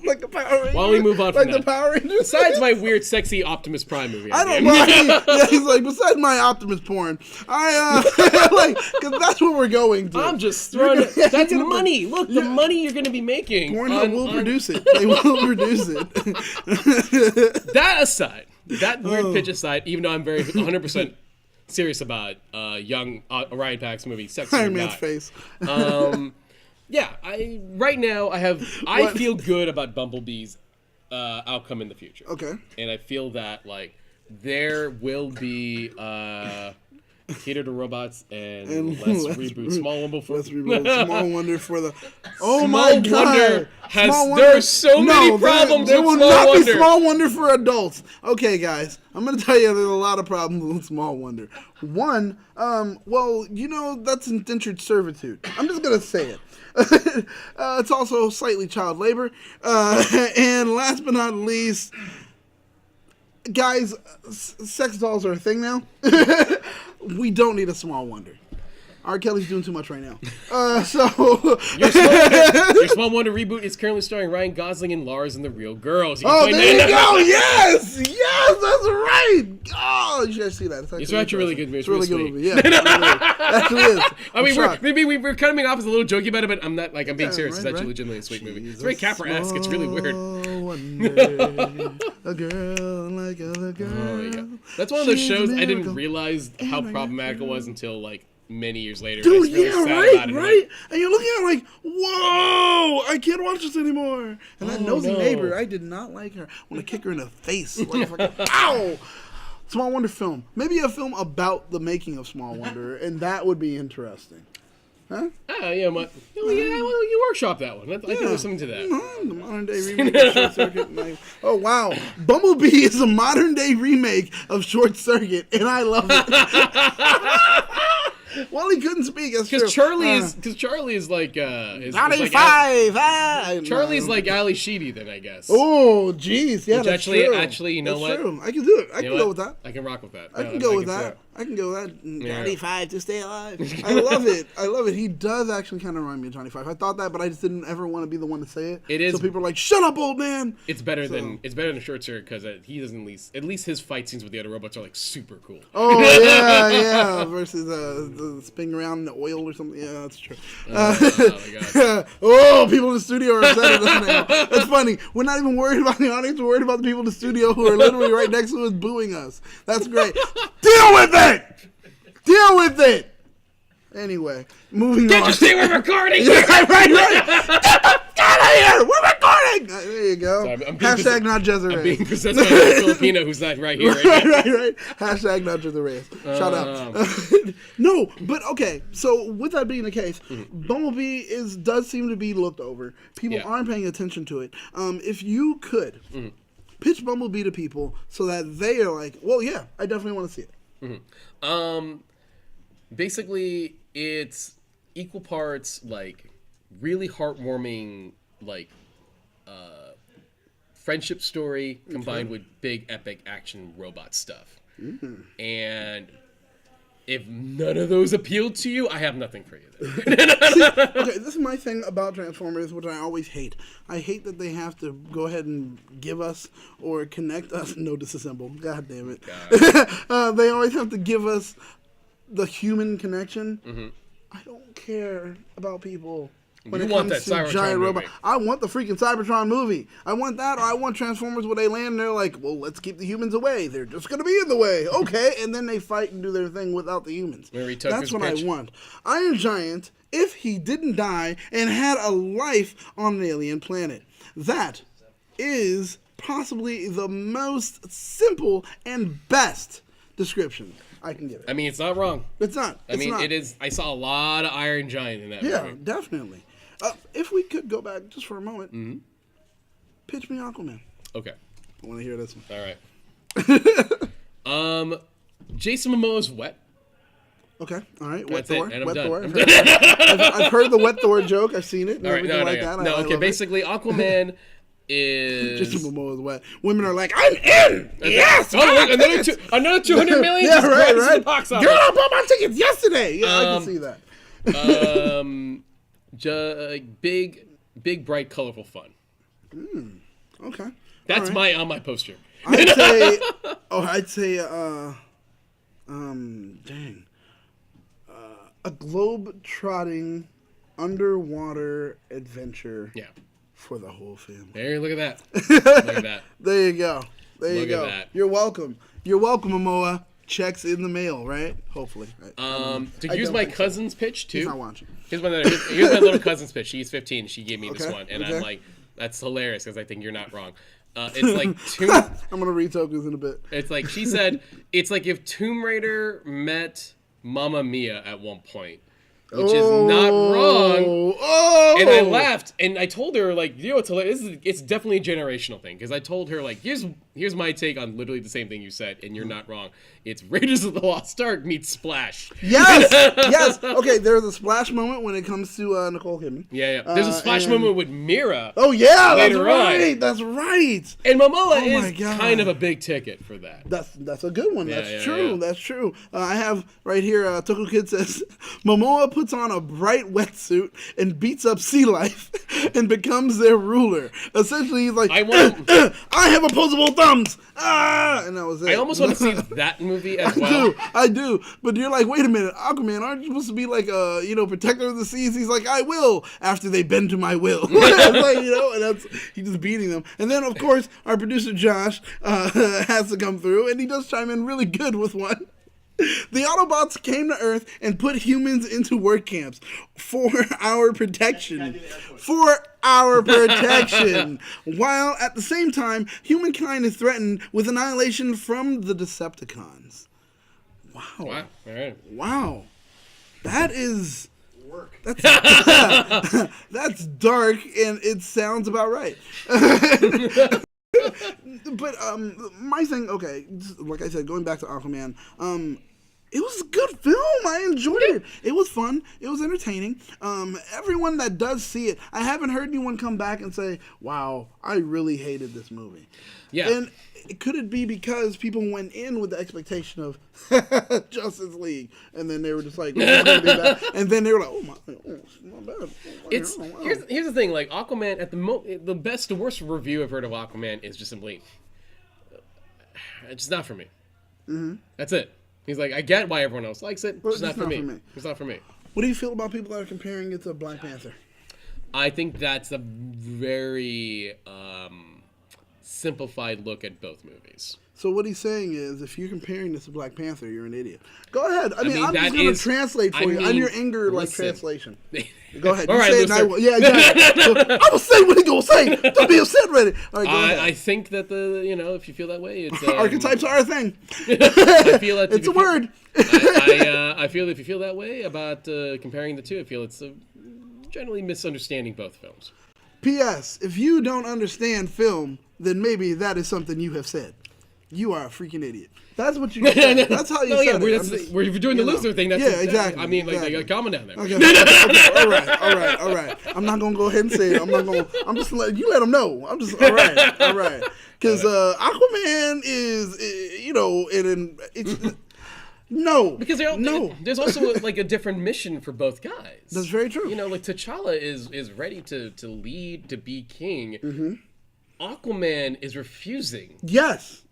Like the Power Rangers. Why don't we move on from like that? the Power Rangers. Besides my weird, sexy Optimus Prime movie. I don't mind. Yeah, he's like, besides my Optimus porn, I like, because that's what we're going to. I'm just throwing it. Yeah, That's you're gonna- money. Look, the money you're going to be making. Pornhub will produce it. They will produce it. That aside, that weird pitch aside, even though I'm very 100% serious about young Orion Pax movie, Sex Iron and Man's Die. face. Yeah, right now I feel good about Bumblebee's outcome in the future. Okay. And I feel that like there will be cater to robots and less reboot. Small Wonder for Let's reboot Small Wonder for the. Oh Small my God! Wonder has- Small there are so many problems there with will Small not Wonder. be Small Wonder for adults. Okay, guys, I'm gonna tell you there's a lot of problems with Small Wonder. One, well, you know that's indentured servitude. I'm just gonna say it. It's also slightly child labor, and last but not least. Guys, sex dolls are a thing now. We don't need a Small Wonder. R. Kelly's doing too much right now. Your Small Wonder reboot is currently starring Ryan Gosling and Lars and the Real Girls. You can Oh, find there that- you go. Yes, yes, that's right. Oh, you should see that. It's actually really good. It's a really good sweet. movie. Yeah, it actually is. I mean, I'm shocked. we're coming off as a little jokey about it, but I'm not like I'm being serious. right, It's actually right. legitimately a sweet movie. It's She's very a Capra-esque. It's really weird. small wonder, a girl like other girls. Oh, yeah. That's one of those She's a shows I didn't miracle. realize how my problematic it was until like many years later. Dude, I was really yeah, sad right, about it. right. And you're looking at it like, whoa, I can't watch this anymore. And that nosy no. neighbor, I did not like her. I want to kick her in the face. Like, fucking, ow! Small Wonder film. Maybe a film about the making of Small Wonder, and that would be interesting. Huh? Oh, yeah, well, you workshop that one. I think there's something to that. The modern day remake of Short Circuit. Oh, wow. Bumblebee is a modern day remake of Short Circuit, and I love it. Well, he couldn't speak. That's true. Because Charlie is like 95. Charlie's like Ali Sheedy then, I guess. Oh, jeez. Yeah, Which that's actually- true. actually, you know That's what? true. I can do it. I You can know go what? with that. I can rock with that. I can go with that. I can go with that. 95 to stay alive. I love it. I love it. He does actually kind of remind me of Johnny Five. I thought that, but I just didn't ever want to be the one to say it. It is- So people are like, "Shut up, old man." It's better than Short Circuit because he doesn't at least his fight scenes with the other robots are like super cool. Oh yeah. Versus the spinning around in the oil or something. Yeah, that's true. Oh my god. Oh, people in the studio are upset at us now. That's funny. We're not even worried about the audience. We're worried about the people in the studio who are literally right next to us booing us. That's great. Deal with it. Deal with it. Anyway, moving Can't on. you see we're recording? right. Get out of here! We're recording! There you go. Sorry, I'm Hashtag not Jezza I'm Reyes. being possessed by a Filipino who's not right here. right. Hashtag not Jezza Reyes. Shout out. No, but okay. So with that being the case, Bumblebee does seem to be looked over. People aren't paying attention to it. If you could pitch Bumblebee to people so that they are like, well, yeah, I definitely want to see it. Basically, it's equal parts like really heartwarming, like friendship story combined with big epic action robot stuff. And if none of those appeal to you, I have nothing for you there. See, okay, this is my thing about Transformers, which I always hate. I hate that they have to go ahead and give us or connect us. No, disassemble. God damn it. They always have to give us the human connection. I don't care about people when it comes to giant robot. I want the freaking Cybertron movie. I want that, or I want Transformers where they land and they're like, well, let's keep the humans away. They're just going to be in the way. Okay. And then they fight and do their thing without the humans. That's what I want. Iron Giant, if he didn't die and had a life on an alien planet, that is possibly the most simple and best description I can give it. I mean, it's not wrong. It's not. It is. I saw a lot of Iron Giant in that movie. Yeah, definitely. If we could go back just for a moment, pitch me Aquaman. Okay. I want to hear this one. All right. Jason Momoa's wet. Okay. All right. That's Wet Thor. it, and I'm Wet done. Thor. I've heard the Wet Thor joke. I've seen it. All right. No. Okay. Basically, Aquaman is Jason Momoa is wet. Women are like, I'm in. Yes. Oh, look, another 200 million. Yeah, right. Box office. Girl, I bought my tickets yesterday. Yeah, I can see that. Big, bright, colorful fun. Okay. That's on my poster. I'd say, a globe-trotting underwater adventure. Yeah. For the whole family. There, look at that. Look at that. There you go. Look at that. You're welcome. You're welcome, Momoa. Checks in the mail, right? Hopefully. To use my cousin's pitch too. He's not watching. Here's my little cousin's pitch. She's 15. She gave me this one, and I'm like, that's hilarious because I think you're not wrong. It's like I'm gonna read tokens in a bit. It's like she said. It's like if Tomb Raider met Mamma Mia at one point. Which is not wrong. And I laughed, and I told her, like, you know what's hilarious? It's definitely a generational thing, because I told her, like, here's my take on literally the same thing you said, and you're not wrong. It's Raiders of the Lost Ark meets Splash. Yes! Yes! Okay, there's a Splash moment when it comes to Nicole Kidman. Yeah. There's a Splash moment with Mira. Oh, yeah! Later That's right! on. That's right! And Momoa is kind of a big ticket for that. That's a good one. That's true. Yeah. That's true. I have right here, Toku Kid says, Momoa puts on a bright wetsuit and beats up sea life and becomes their ruler. Essentially, he's like, I have opposable thumbs! And that was it. I almost want to see that movie as well. I do. But you're like, wait a minute, Aquaman, aren't you supposed to be like a, protector of the seas? He's like, I will, after they bend to my will. Like, and he's just beating them. And then, of course, our producer Josh has to come through, and he does chime in really good with one. The Autobots came to Earth and put humans into work camps for our protection. While at the same time, humankind is threatened with annihilation from the Decepticons. Wow. All right. Wow. That is... That's dark, and it sounds about right. But my thing, okay, like I said, going back to Aquaman, it was a good film. I enjoyed it. It was fun. It was entertaining. Everyone that does see it, I haven't heard anyone come back and say, wow, I really hated this movie. Yeah. And could it be because people went in with the expectation of Justice League, and then they were just like, oh, and then they were like, oh my, it's not bad. Here's the thing, like Aquaman at the best to worst review I've heard of Aquaman is just simply, it's just not for me. That's it. He's like, I get why everyone else likes it. It's not for me. It's not for me. What do you feel about people that are comparing it to Black Panther? I think that's a very simplified look at both movies. So what he's saying is, if you're comparing this to Black Panther, you're an idiot. Go ahead. I mean, I'm that just going is- to translate for I you. mean, I'm your anger listen. translation. Go ahead. All You right, say it and I listen. will. Yeah, exactly. So, I will say what he gonna say. Don't be upset with it. All right, go ahead. I think that if you feel that way, it's Archetypes are a thing. I feel that It's a word. I feel if you feel that way about comparing the two, I feel it's generally misunderstanding both films. P.S. If you don't understand film, then maybe that is something you have said. You are a freaking idiot. That's what you said. That's how you said it. We're doing the loser thing. That's exactly. I mean, exactly. comment down there. Okay. All right. I'm not gonna go ahead and say it. I'm just letting you let them know. I'm just all right. Because Aquaman is, it's no. Because there's also like a different mission for both guys. That's very true. Like T'Challa is ready to lead, to be king. Mm-hmm. Aquaman is refusing. Yes.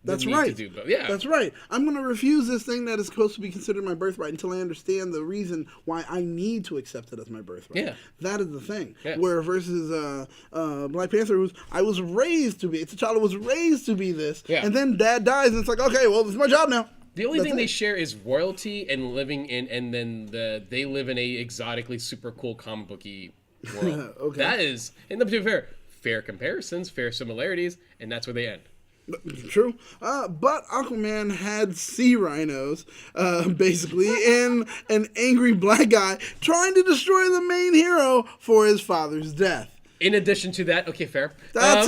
That's right. To do both. Yeah. That's right. I'm going to refuse this thing that is supposed to be considered my birthright until I understand the reason why I need to accept it as my birthright. Yeah. That is the thing. Yeah. Where versus Black Panther, I was raised to be, T'Challa was raised to be this, and then Dad dies, and it's like, okay, well, it's my job now. The only thing they share is royalty and living in, and then they live in a exotically super cool comic booky world. Okay. That is, and to be fair comparisons, fair similarities, and that's where they end. True. But Aquaman had sea rhinos, basically, and an angry black guy trying to destroy the main hero for his father's death. In addition to that, okay, fair. That's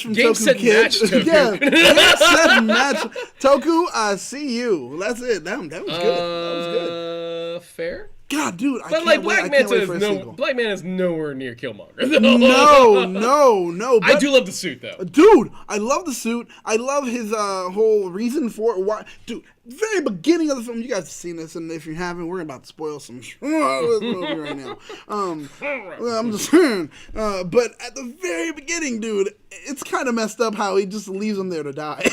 from Game, Toku set, Kid. match, Toku. Yeah, game, set, match. Toku, I see you. That's it. That was good. That was good. Fair. God, dude, But like Black Manta is nowhere near Killmonger. No. I do love the suit though. Dude, I love the suit. I love his whole reason for it. Why, dude, very beginning of the film, you guys have seen this, and if you haven't, we're about to spoil some movie right now. I'm just saying. But at the very beginning, dude, it's kind of messed up how he just leaves them there to die.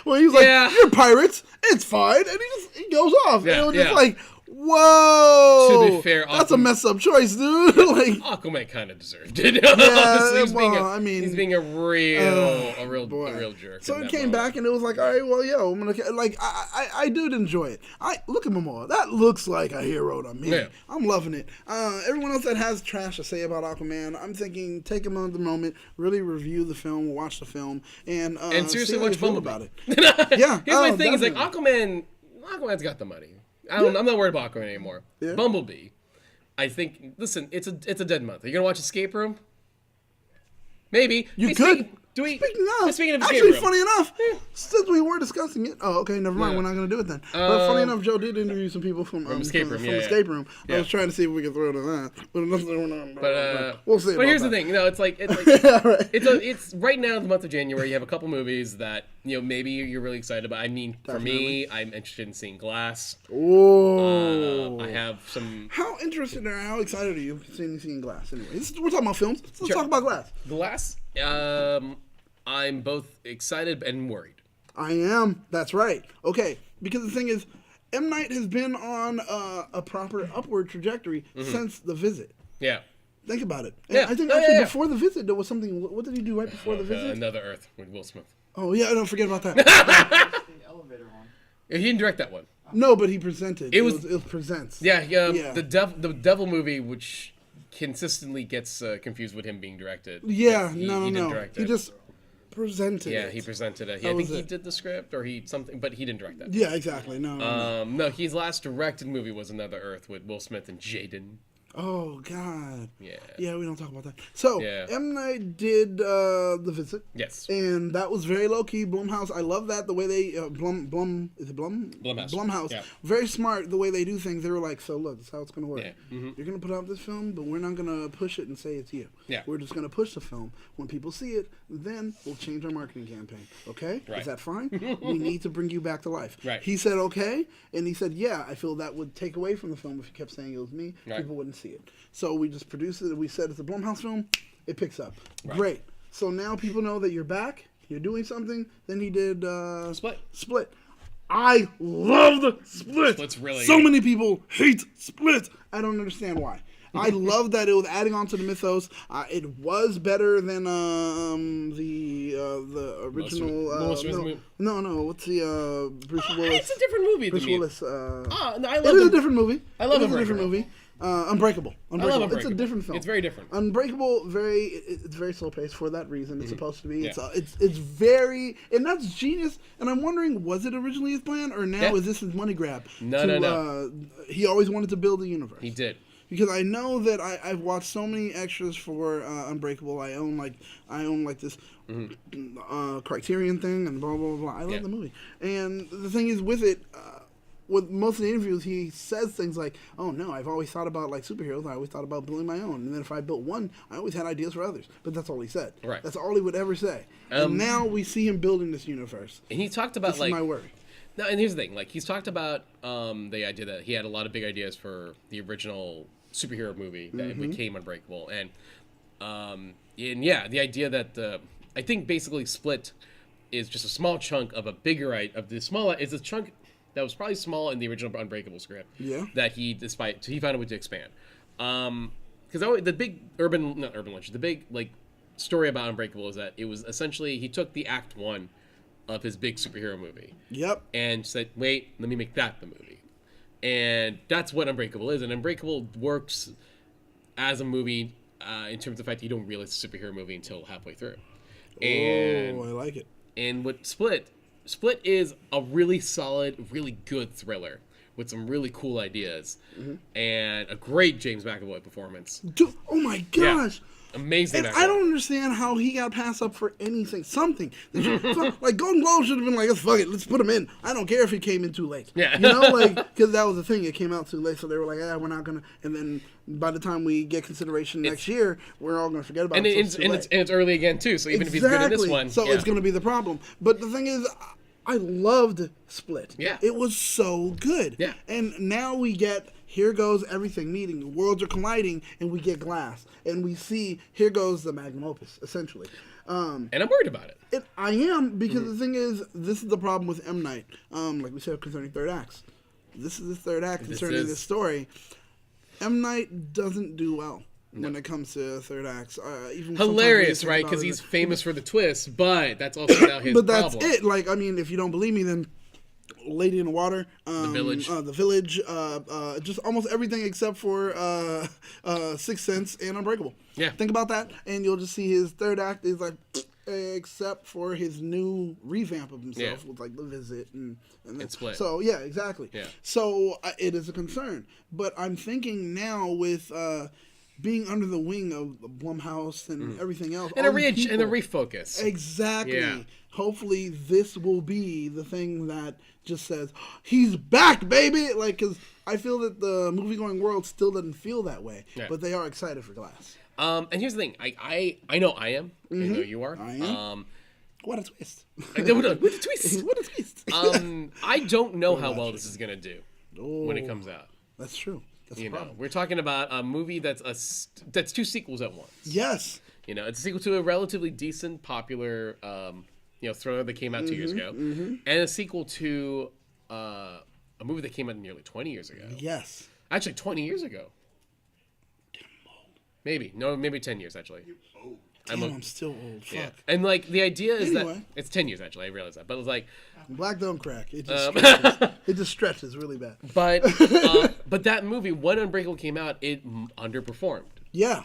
Well, he's like, "You're pirates. It's fine," and he goes off. Yeah, and it was just like, whoa! To be fair, that's a messed up choice, dude. Like Aquaman kind of deserved it. Honestly, he's being a real jerk. So it came back, and it was like, all right, well, yo, I'm gonna like, I did enjoy it. I look at Momoa. That looks like a hero to me. Yeah. I'm loving it. Everyone else that has trash to say about Aquaman, I'm thinking take a moment, really review the film, watch the film, and seriously watch Bumblebee about it. Yeah. Here's my thing: is like Aquaman's got the money. I'm not worried about Aquaman anymore. Yeah. Bumblebee, I think. Listen, it's a dead month. Are you gonna watch Escape Room? Maybe you could. Speaking of actually, funny enough, since we were discussing it, okay, never mind. We're not going to do it then. But funny enough, Joe did interview some people from Escape Room. Escape Room. I was trying to see if we could throw it in that, but we'll see. But here's the thing, it's it's right now the month of January. You have a couple movies that maybe you're really excited about. I mean, for me, I'm interested in seeing Glass. Oh, I have some. How interested or how excited are you seeing Glass? Anyway, we're talking about films. Let's talk about Glass. Glass. I'm both excited and worried. I am. That's right. Okay, because the thing is, M. Night has been on a proper upward trajectory since The Visit. Yeah. Think about it. And I think actually before The Visit, there was something. What did he do right before The Visit? Another Earth with Will Smith. Oh yeah, don't forget about that. The elevator one. He didn't direct that one. No, but he presented. It was presents. Yeah. The Devil movie, which consistently gets confused with him being directed. Yeah, he no. Didn't direct it. He just presented it. Yeah, he presented it. I think he did the script or but he didn't direct that. Yeah, exactly. No. His last directed movie was Another Earth with Will Smith and Jaden. Oh God. Yeah, we don't talk about that. So M. Night did The Visit. Yes. And that was very low key. Blumhouse. I love that the way they Blumhouse. Blumhouse. Yeah. Very smart the way they do things. They were like, so look, this is how it's gonna work. Yeah. Mm-hmm. You're gonna put out this film, but we're not gonna push it and say it's you. Yeah. We're just gonna push the film. When people see it, then we'll change our marketing campaign. Okay? Right. Is that fine? We need to bring you back to life. Right. He said okay, and he said, yeah, I feel that would take away from the film if you kept saying it was me. Right. People wouldn't see it. So we just produced it. We said it's a Blumhouse film. It picks up. Right. Great. So now people know that you're back. You're doing something. Then he did Split. I loved Split. Split's really so many people hate Split. I don't understand why. I love that it was adding on to the mythos. It was better than the original. Most recent movie? No. What's the Bruce Willis? It's a different movie. Bruce to me. Willis. No, I love it is a different movie. I love it. Is a different movie. Unbreakable. I love Unbreakable. It's a different film. It's very different. Unbreakable, it's very slow paced for that reason. It's supposed to be. Yeah. It's very, and that's genius. And I'm wondering, was it originally his plan, or now is this his money grab? No. He always wanted to build a universe. He did. Because I know that I've watched so many extras for Unbreakable. I own this Criterion thing and blah blah blah. I love the movie. And the thing is with it. With most of the interviews, he says things like, "Oh no, I've always thought about like superheroes. I always thought about building my own. And then if I built one, I always had ideas for others." But that's all he said. Right. That's all he would ever say. And now we see him building this universe. And he talked about this is my worry. No, and here's the thing: like he's talked about the idea that he had a lot of big ideas for the original superhero movie that became Unbreakable, and the idea that I think basically Split is just a small chunk of a bigger it's a chunk that was probably small in the original Unbreakable script. Yeah. That he found a way to expand. Because the big the big like story about Unbreakable is that it was essentially he took the Act 1 of his big superhero movie. Yep. And said, wait, let me make that the movie. And that's what Unbreakable is. And Unbreakable works as a movie in terms of the fact that you don't realize it's a superhero movie until halfway through. And, I like it. And what Split is a really solid, really good thriller with some really cool ideas and a great James McAvoy performance. Dude, oh my gosh. Yeah. Amazing. And I don't understand how he got passed up for anything. Something. Like, Golden Globe should have been like, fuck it, let's put him in. I don't care if he came in too late. Yeah. You know, like, because that was the thing. It came out too late, so they were like, we're not going to. And then by the time we get consideration next year, we're all going to forget about it. And it's early again, too, so even if he's good in this one. So it's going to be the problem. But the thing is, I loved Split. Yeah. It was so good. Yeah. And now we get, here goes everything meeting. The worlds are colliding, and we get Glass. And we see, here goes the magnum opus, essentially. And I'm worried about it. I am, because the thing is, this is the problem with M. Night. Like we said, concerning third acts. This is the third act concerning this story. M. Night doesn't do well. When it comes to third acts. Even hilarious, right? Because he's famous for the twist, but that's also now his problem. But that's it. Like, I mean, if you don't believe me, then Lady in the Water, The Village, just almost everything except for Sixth Sense and Unbreakable. Yeah. Think about that, and you'll just see his third act is like, except for his new revamp of himself with like The Visit and Split. So yeah, exactly. Yeah. So it is a concern, but I'm thinking now with. Being under the wing of Blumhouse and everything else. And a refocus. Exactly. Yeah. Hopefully this will be the thing that just says, he's back, baby! Like, because I feel that the movie-going world still doesn't feel that way. Yeah. But they are excited for Glass. And here's the thing. I know I am. I know you are. I am. What a twist. What a twist. What a twist. I don't know how well this is going to do when it comes out. That's true. We're talking about a movie that's two sequels at once. Yes. It's a sequel to a relatively decent, popular, thriller that came out 2 years ago, and a sequel to a movie that came out nearly 20 years ago. Yes. Actually, 20 years ago. Maybe 10 years actually. I'm still old. Fuck. Yeah. And like the idea is that it's 10 years actually. I realize that, but it's like black don't crack. It just stretches. It just stretches really bad. But that movie, when Unbreakable came out, it underperformed. Yeah.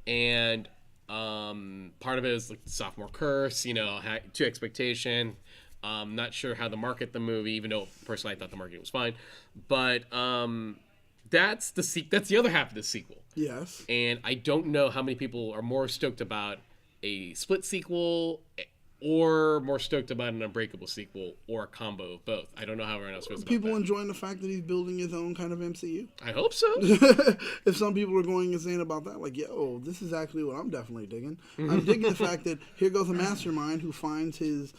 And part of it is like sophomore curse. To expectation. Not sure how to market the movie, even though personally I thought the marketing was fine. But that's the other half of the sequel. Yes. And I don't know how many people are more stoked about a Split sequel or more stoked about an Unbreakable sequel or a combo of both. I don't know how everyone else feels about people that. Enjoying the fact that he's building his own kind of MCU? I hope so. If some people are going insane about that, like, yo, this is actually what I'm definitely digging. I'm digging the fact that here goes a mastermind who finds his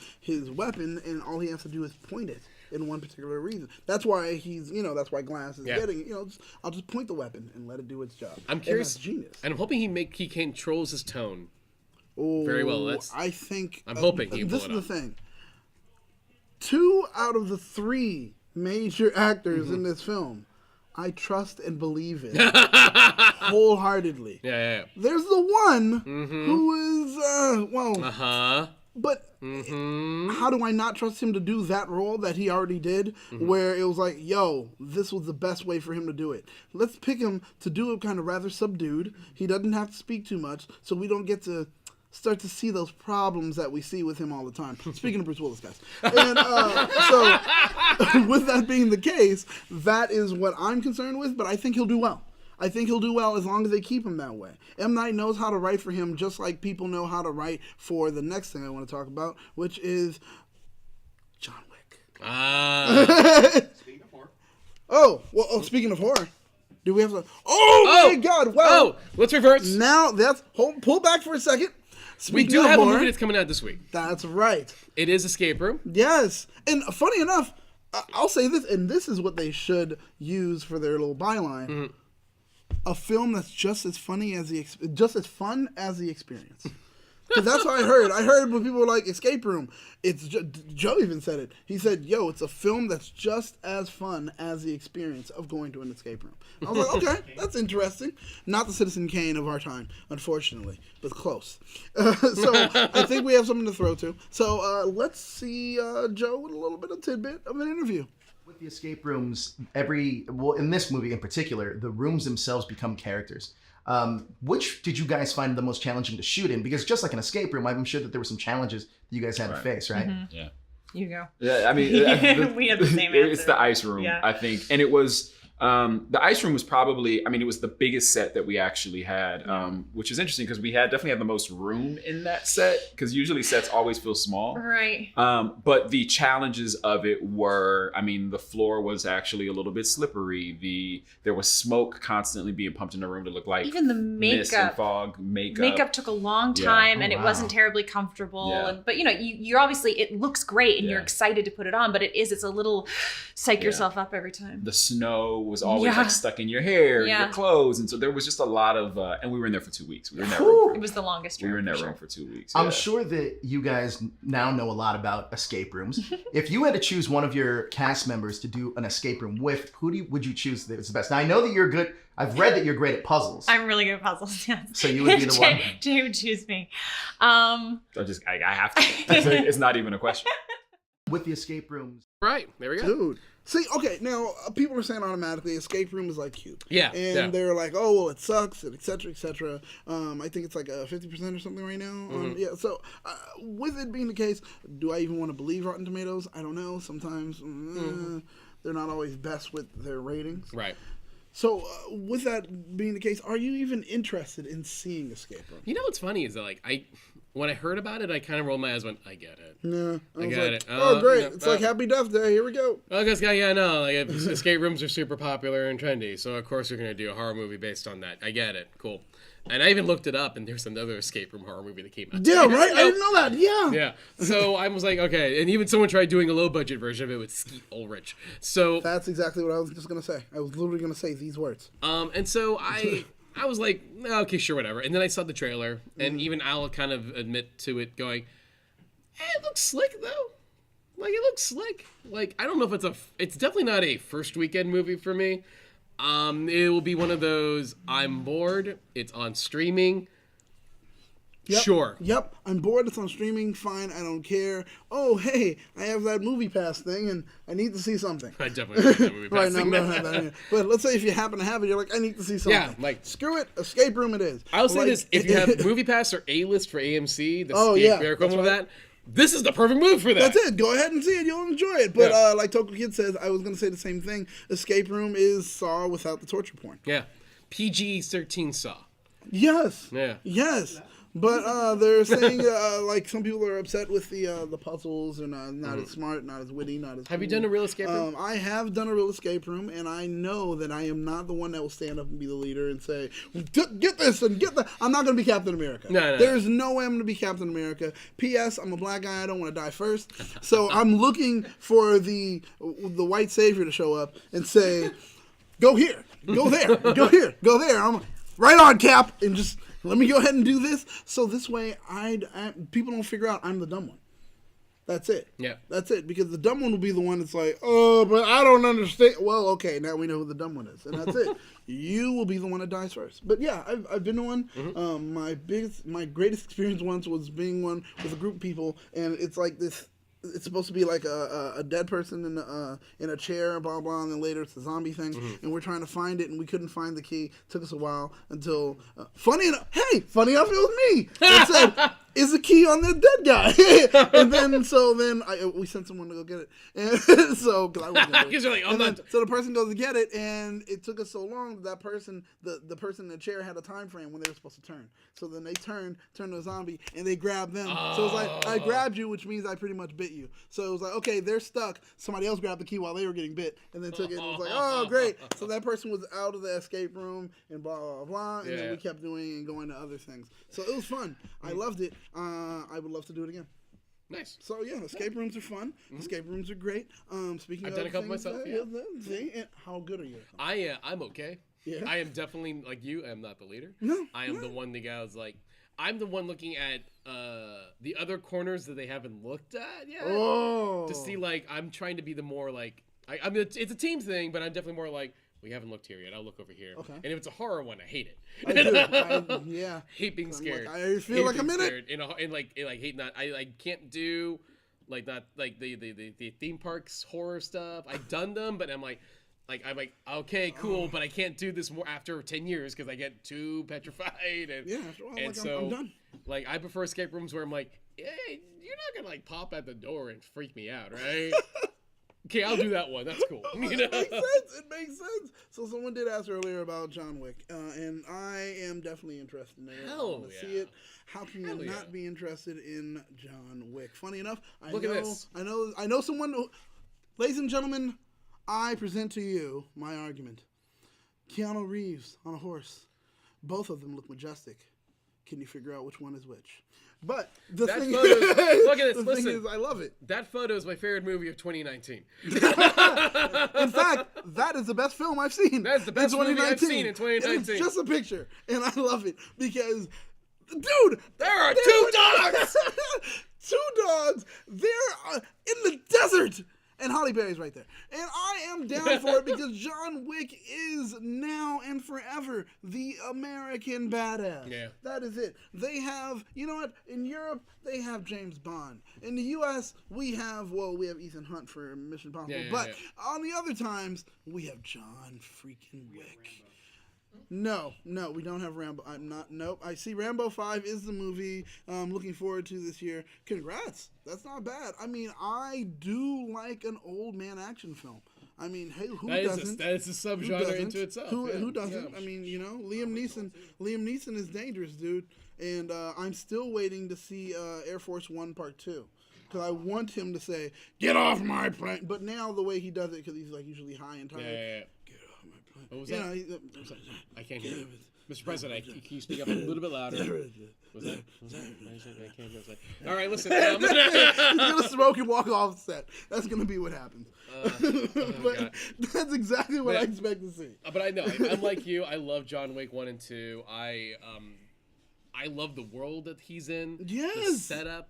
weapon and all he has to do is point it. In one particular reason. That's why that's why Glass is getting, I'll just point the weapon and let it do its job. I'm curious. And that's genius. And I'm hoping he controls his tone very well. I'm hoping he can pull it off. This is the thing. 2 out of the 3 major actors in this film I trust and believe in wholeheartedly. Yeah. There's the one who is, but how do I not trust him to do that role that he already did, where it was like, yo, this was the best way for him to do it. Let's pick him to do it kind of rather subdued. He doesn't have to speak too much, so we don't get to start to see those problems that we see with him all the time. Speaking of Bruce Willis, guys. And so, with that being the case, that is what I'm concerned with, but I think he'll do well. I think he'll do well as long as they keep him that way. M. Night knows how to write for him just like people know how to write for the next thing I want to talk about, which is John Wick. Speaking of horror. Speaking of horror. Do we have to... Oh, my God. Well, let's reverse. Now, pull back for a second. We do have a movie that's coming out this week. That's right. It is Escape Room. Yes. And funny enough, I'll say this, and this is what they should use for their little byline. A film that's just as fun as the experience. Because that's what I heard. I heard when people were like, Escape Room. Joe even said it. He said, yo, it's a film that's just as fun as the experience of going to an escape room. I was like, okay, that's interesting. Not the Citizen Kane of our time, unfortunately, but close. So I think we have something to throw to. So let's see Joe with a little bit of tidbit of an interview. With the escape rooms, in this movie in particular, the rooms themselves become characters. Which did you guys find the most challenging to shoot in? Because just like an escape room, I'm sure that there were some challenges that you guys had to face, right? Yeah. You go. Yeah, I mean, We have the same answer. It's the ice room, Yeah. I think, and it was. The ice room was probably, I mean, it was the biggest set that we actually had, which is interesting because we definitely had the most room in that set because usually sets always feel small. Right. But the challenges of it were, I mean, the floor was actually a little bit slippery. There was smoke constantly being pumped in the room to look like Even the mist and makeup. fog. Makeup Makeup took a long time and it wasn't terribly comfortable. Yeah. But you're obviously, it looks great and you're Yeah. excited to put it on, but it's a little psych yourself up every time. The snow was always Yeah. like stuck in your hair, Yeah. your clothes, and so there was just a lot of. And we were in there for 2 weeks. We were in that room. It was the longest room. We were in that for sure. room for 2 weeks. I'm yeah. sure that you guys now know a lot about escape rooms. If you had to choose one of your cast members to do an escape room with, would you choose that's the best? Now, I know that you're good. I've read that you're great at puzzles. I'm really good at puzzles, yes. So you would be the one. Jay would choose me. I have to. It's not even a question. With the escape rooms. Right. There we go. Dude. See, okay, now, people are saying automatically, escape room is like Cube. Yeah, And yeah. they're like, oh, well, it sucks, and et cetera, et cetera. I think it's like 50% or something right now. Yeah, so with it being the case, do I even want to believe Rotten Tomatoes? I don't know. Sometimes they're not always best with their ratings. Right. So with that being the case, are you even interested in seeing Escape Room? You know what's funny is that when I heard about it, I kind of rolled my eyes, went, I get it. Yeah, I was get like, it. oh, great! Yeah, It's like Happy Death Day. Here we go. I guess, yeah, no. Like, escape rooms are super popular and trendy, so of course we're gonna do a horror movie based on that. I get it. Cool. And I even looked it up, and there's another escape room horror movie that came out. Yeah, right. I didn't know that. Yeah. Yeah. So I was like, okay. And even someone tried doing a low budget version of it with Skeet Ulrich. So That's exactly what I was just gonna say. I was literally gonna say these words. and so I was like, okay, sure, whatever. And then I saw the trailer, and even I'll kind of admit to it, going, it looks slick though. Like, it looks slick. Like, I don't know if it's definitely not a first weekend movie for me. It will be one of those, I'm bored, it's on streaming. Yep. Sure. Yep. I'm bored. It's on streaming. Fine. I don't care. Oh, hey, I have that Movie Pass thing, and I need to see something. I definitely don't have that movie Right, passing. no, I don't have that here. But let's say if you happen to have it, you're like, I need to see something. Yeah, like- screw it. Escape Room it is. I'll say Like, this, if you have Movie Pass or A-List for AMC, the yeah, equivalent that's of right. that, this is the perfect move for that. That's it. Go ahead and see it. You'll enjoy it. But Yeah. like Toku Kid says, I was going to say the same thing. Escape Room is Saw without the torture porn. Yeah. PG-13 Saw. Yes. Yeah. Yes. But they're saying like some people are upset with the puzzles and not as smart, not as witty, not as. Have you cool. done a real escape room? I have done a real escape room, and I know that I am not the one that will stand up and be the leader and say, "Get this and get that." I'm not going to be Captain America. No. There's no way I'm going to be Captain America. P.S. I'm a black guy. I don't want to die first, so I'm looking for the white savior to show up and say, "Go here, go there, go here, go there." I'm right on, Cap, and just. Let me go ahead and do this, so this way people don't figure out I'm the dumb one. That's it. Yeah. That's it. Because the dumb one will be the one that's like, oh, but I don't understand. Well, okay, now we know who the dumb one is, and that's it. You will be the one that dies first. But yeah, I've been to one. My greatest experience once was being one with a group of people, and it's like this. It's supposed to be like a dead person in a chair, blah blah, and then later it's a zombie thing, and we're trying to find it, and we couldn't find the key. Took us a while until funny enough, it was me that said, "Is the key on the dead guy?" And then we sent someone to go get it, and so because I wasn't gonna do it. You're like, I'm not. So the person goes to get it, and it took us so long that person, the person in the chair had a time frame when they were supposed to turn. So then they turned to a zombie, and they grabbed them. So it was like, I grabbed you, which means I pretty much bit you. So it was like, okay, they're stuck. Somebody else grabbed the key while they were getting bit, and then took it, and it was like, oh, great. So that person was out of the escape room, and blah, blah, blah, and then we kept doing and going to other things. So it was fun. I loved it. I would love to do it again. Nice. So yeah, escape rooms are fun. Escape rooms are great. Speaking I've of done a couple things, myself, and how good are you? I'm okay. Yeah. I am definitely like you. I'm not the leader. No, I am the one that goes like. I'm the one looking at the other corners that they haven't looked at yet. Oh. To see like I'm trying to be the more like I mean it's a team thing, but I'm definitely more like we haven't looked here yet. I'll look over here. Okay. And if it's a horror one, I hate it. I do. Yeah. Hate being scared. Like, I feel like I'm in it. And like hate not. I can't do like not like the theme parks horror stuff. I've done them, but I'm like okay, cool, but I can't do this more after 10 years because I get too petrified. And Yeah. After a while, and I'm done. Like I prefer escape rooms where I'm like, hey, you're not gonna like pop at the door and freak me out, right? Okay, I'll do that one. That's cool. You know? It makes sense. So someone did ask earlier about John Wick, and I am definitely interested in it. Hell I want to yeah. see it. How can you not be interested in John Wick? Funny enough, I know someone who, ladies and gentlemen, I present to you my argument. Keanu Reeves on a horse. Both of them look majestic. Can you figure out which one is which? But the thing look at this. the Listen, thing is, I love it. that photo is my favorite movie of 2019. In fact, that is the best film I've seen. That's the best movie I've seen in 2019. It's just a picture, and I love it because, dude, There are two dogs. Two dogs. They're in the desert. And Halle Berry's right there. And I am down for it because John Wick is now and forever the American badass. Yeah. That is it. They have, you know what? In Europe, they have James Bond. In the U.S., we have Ethan Hunt for Mission Impossible. But on the other times, we have John freaking Wick. No, we don't have Rambo. Nope. I see Rambo 5 is the movie I'm looking forward to this year. Congrats. That's not bad. I mean, I do like an old man action film. I mean, hey, who doesn't? That is a subgenre into itself. Who doesn't? Yeah. I mean, you know, Liam Neeson is dangerous, dude. And I'm still waiting to see Air Force One Part 2. Because I want him to say, "Get off my plane." But now the way he does it, because he's like usually high and tired. Yeah. Get off my plane. What was that? I can't hear you. Mr. President, can you speak up a little bit louder? Was that? I can't hear. All right, listen. He's gonna smoke and walk off the set. That's gonna be what happens. But that's exactly what I expect to see. But I know, I'm like you. I love John Wick 1 and 2. I love the world that he's in. Yes. The setup.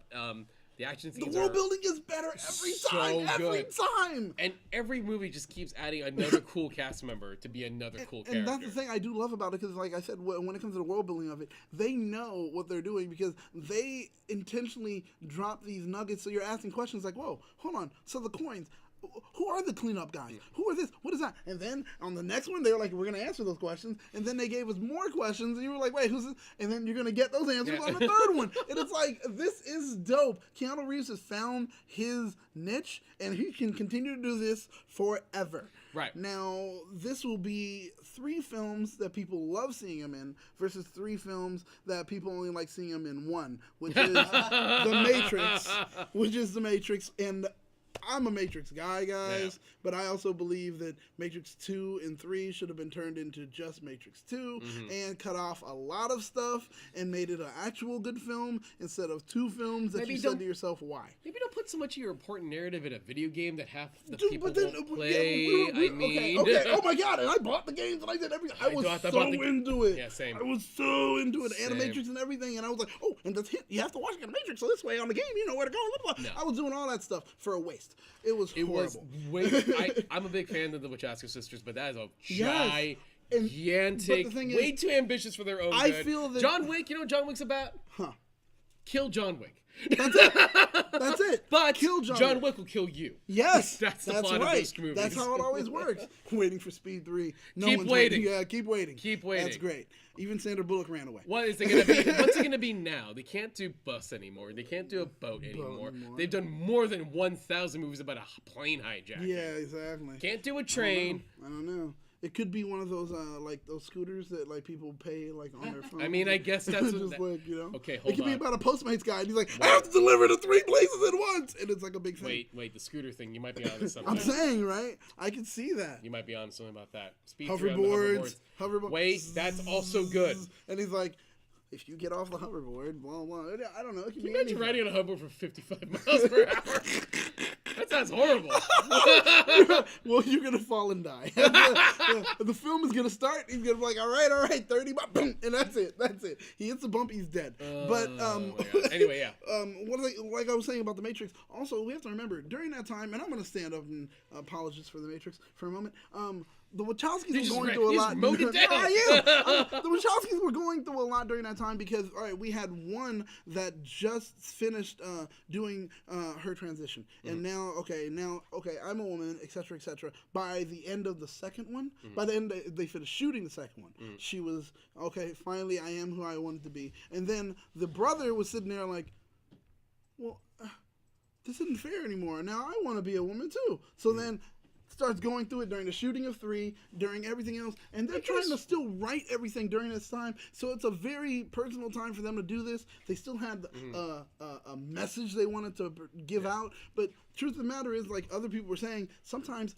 The action scenes. The world building is better every time. Every time. And every movie just keeps adding another cool cast member to be another cool character. And that's the thing I do love about it, because like I said, when it comes to the world building of it, they know what they're doing because they intentionally drop these nuggets. So you're asking questions like, whoa, hold on. So the coins, who are the cleanup guys? Who are this? What is that? And then on the next one, they were like, we're going to answer those questions. And then they gave us more questions. And you were like, wait, who's this? And then you're going to get those answers on the third one. And it's like, this is dope. Keanu Reeves has found his niche, and he can continue to do this forever. Right. Now, this will be 3 films that people love seeing him in versus 3 films that people only like seeing him in one, which is The Matrix. And I'm a Matrix guy, guys, but I also believe that Matrix 2 and 3 should have been turned into just Matrix 2 and cut off a lot of stuff and made it an actual good film instead of 2 films that Maybe you said don't- to yourself, why? Maybe don't put so much of your important narrative in a video game that half the Dude, people but then, won't yeah, play. okay. Oh my god! And I bought the games and I did everything. I was I so bought the- into it. Yeah, same. I was so into it, Same. Animatrix and everything. And I was like, oh, and that's hit. You have to watch Animatrix, so this way on the game, you know where to go. Blah, blah, blah. No. I was doing all that stuff for a waste. It was It was horrible. way. I'm a big fan of the Wachowski sisters, but that is a Yes. And- gigantic, but the thing is, way too ambitious for their own I good. feel that- John Wick. You know what John Wick's about? Huh? Kill John Wick. That's it. But Kill John Wick will kill you. Yes, That's the plot of right. those movies. That's how it always works. Waiting for Speed 3. No Keep one's waiting. Yeah, keep waiting. Keep waiting. That's great. Even Sandra Bullock ran away. What is it gonna be? What's it gonna be now? They can't do bus anymore. They can't do a boat anymore. They've done more than 1,000 movies about a plane hijack. Yeah, exactly. Can't do a train. I don't know. It could be one of those like those scooters that like people pay like on their phone. I mean, I guess that's what just that- like, you know. Okay, It hold could be on. about a Postmates guy, and he's like, I have to deliver to 3 places at once, and it's like a big thing. Wait, the scooter thing. You might be onto something. I'm saying, right? I can see that. You might be on something about that. Speed 3 on the Hoverboards, hoverboards. Wait, that's also good. And he's like, if you get off the hoverboard, blah blah. I don't know. It can Can be you imagine anything. riding on a hoverboard for 55 miles per hour? That sounds horrible. Well, you're gonna fall and die. The film is gonna start. He's gonna be like, all right, 30 miles, boom, and that's it. He hits a bump, he's dead. But Oh my God. Anyway, yeah. like I was saying about the Matrix. Also, we have to remember during that time, and I'm gonna stand up and apologize for the Matrix for a moment. The Wachowskis were just going ra- through a you lot. just mowed it down. I am. The Wachowskis were going through a lot during that time because, all right, we had one that just finished doing her transition, and now, I'm a woman, etc., etc. By the end of the second one, by the end they finished shooting the second one, she was okay. Finally, I am who I wanted to be, and then the brother was sitting there like, well, this isn't fair anymore. Now I want to be a woman too. So then starts going through it during the shooting of 3, during everything else, and they're trying to still write everything during this time. So it's a very personal time for them to do this. They still had a message they wanted to give out, but truth of the matter is, like other people were saying, sometimes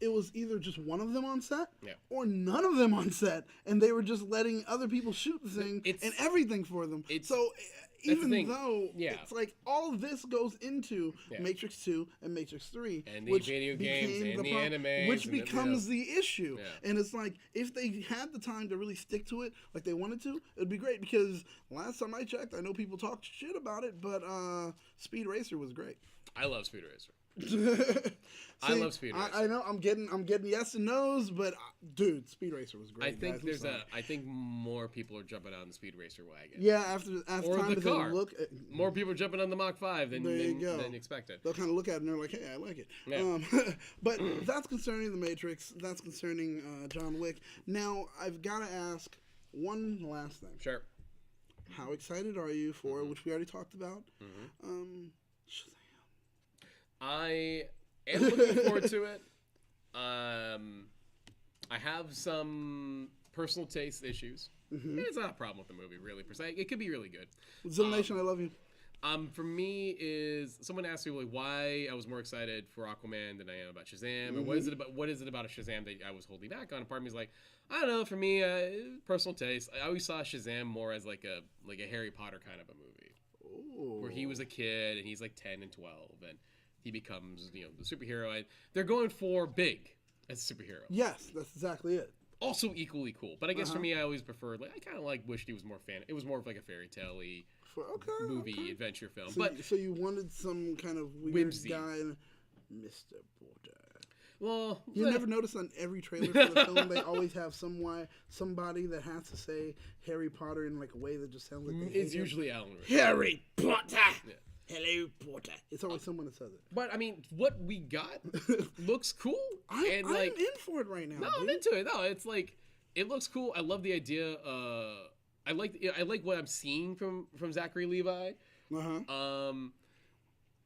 it was either just one of them on set or none of them on set, and they were just letting other people shoot the thing and everything for them. So even though it's like all of this goes into Matrix 2 and Matrix 3, and the which video games became and the problem, animes, which and becomes the issue. Yeah. And it's like, if they had the time to really stick to it like they wanted to, it'd be great, because last time I checked, I know people talked shit about it, but Speed Racer was great. I love Speed Racer. See, I love Speed Racer. I know I'm getting yes and no's, but dude, Speed Racer was great. I think guys. I think more people are jumping on the Speed Racer wagon. Yeah, after Or time the to car. look, More people are jumping on the Mach 5 than expected. They'll kind of look at it and they're like, hey, I like it. Yeah. But that's concerning the Matrix. That's concerning John Wick. Now I've got to ask one last thing. Sure. How excited are you for, which we already talked about, Shazam? I am looking forward to it. I have some personal taste issues. It's not a problem with the movie, really, per se. It could be really good. Zilla Nation, I love you. For me, is someone asked me like why I was more excited for Aquaman than I am about Shazam, or what is it about a Shazam that I was holding back on? And part of me is like, I don't know. For me, personal taste. I always saw Shazam more as like a Harry Potter kind of a movie, where he was a kid and he's like 10 and 12, and he becomes the superhero. And they're going for big as a superhero. Yes, that's exactly it. Also equally cool, but I guess for me, I always preferred I kind of wished he was more fan. It was more of like a fairy tale-y movie adventure film. So you wanted some kind of weird whimsy. guy, Mr. Porter. Well, You never notice on every trailer for the film they always have somebody that has to say Harry Potter in like a way that just sounds like they hate it's him. usually Alan Rickman. Harry Potter. Yeah. Hello, Potter. It's always someone that says it. But I mean, what we got looks cool. I'm in for it right now. No, dude. I'm into it. No, it's like it looks cool. I love the idea. I like what I'm seeing from Zachary Levi.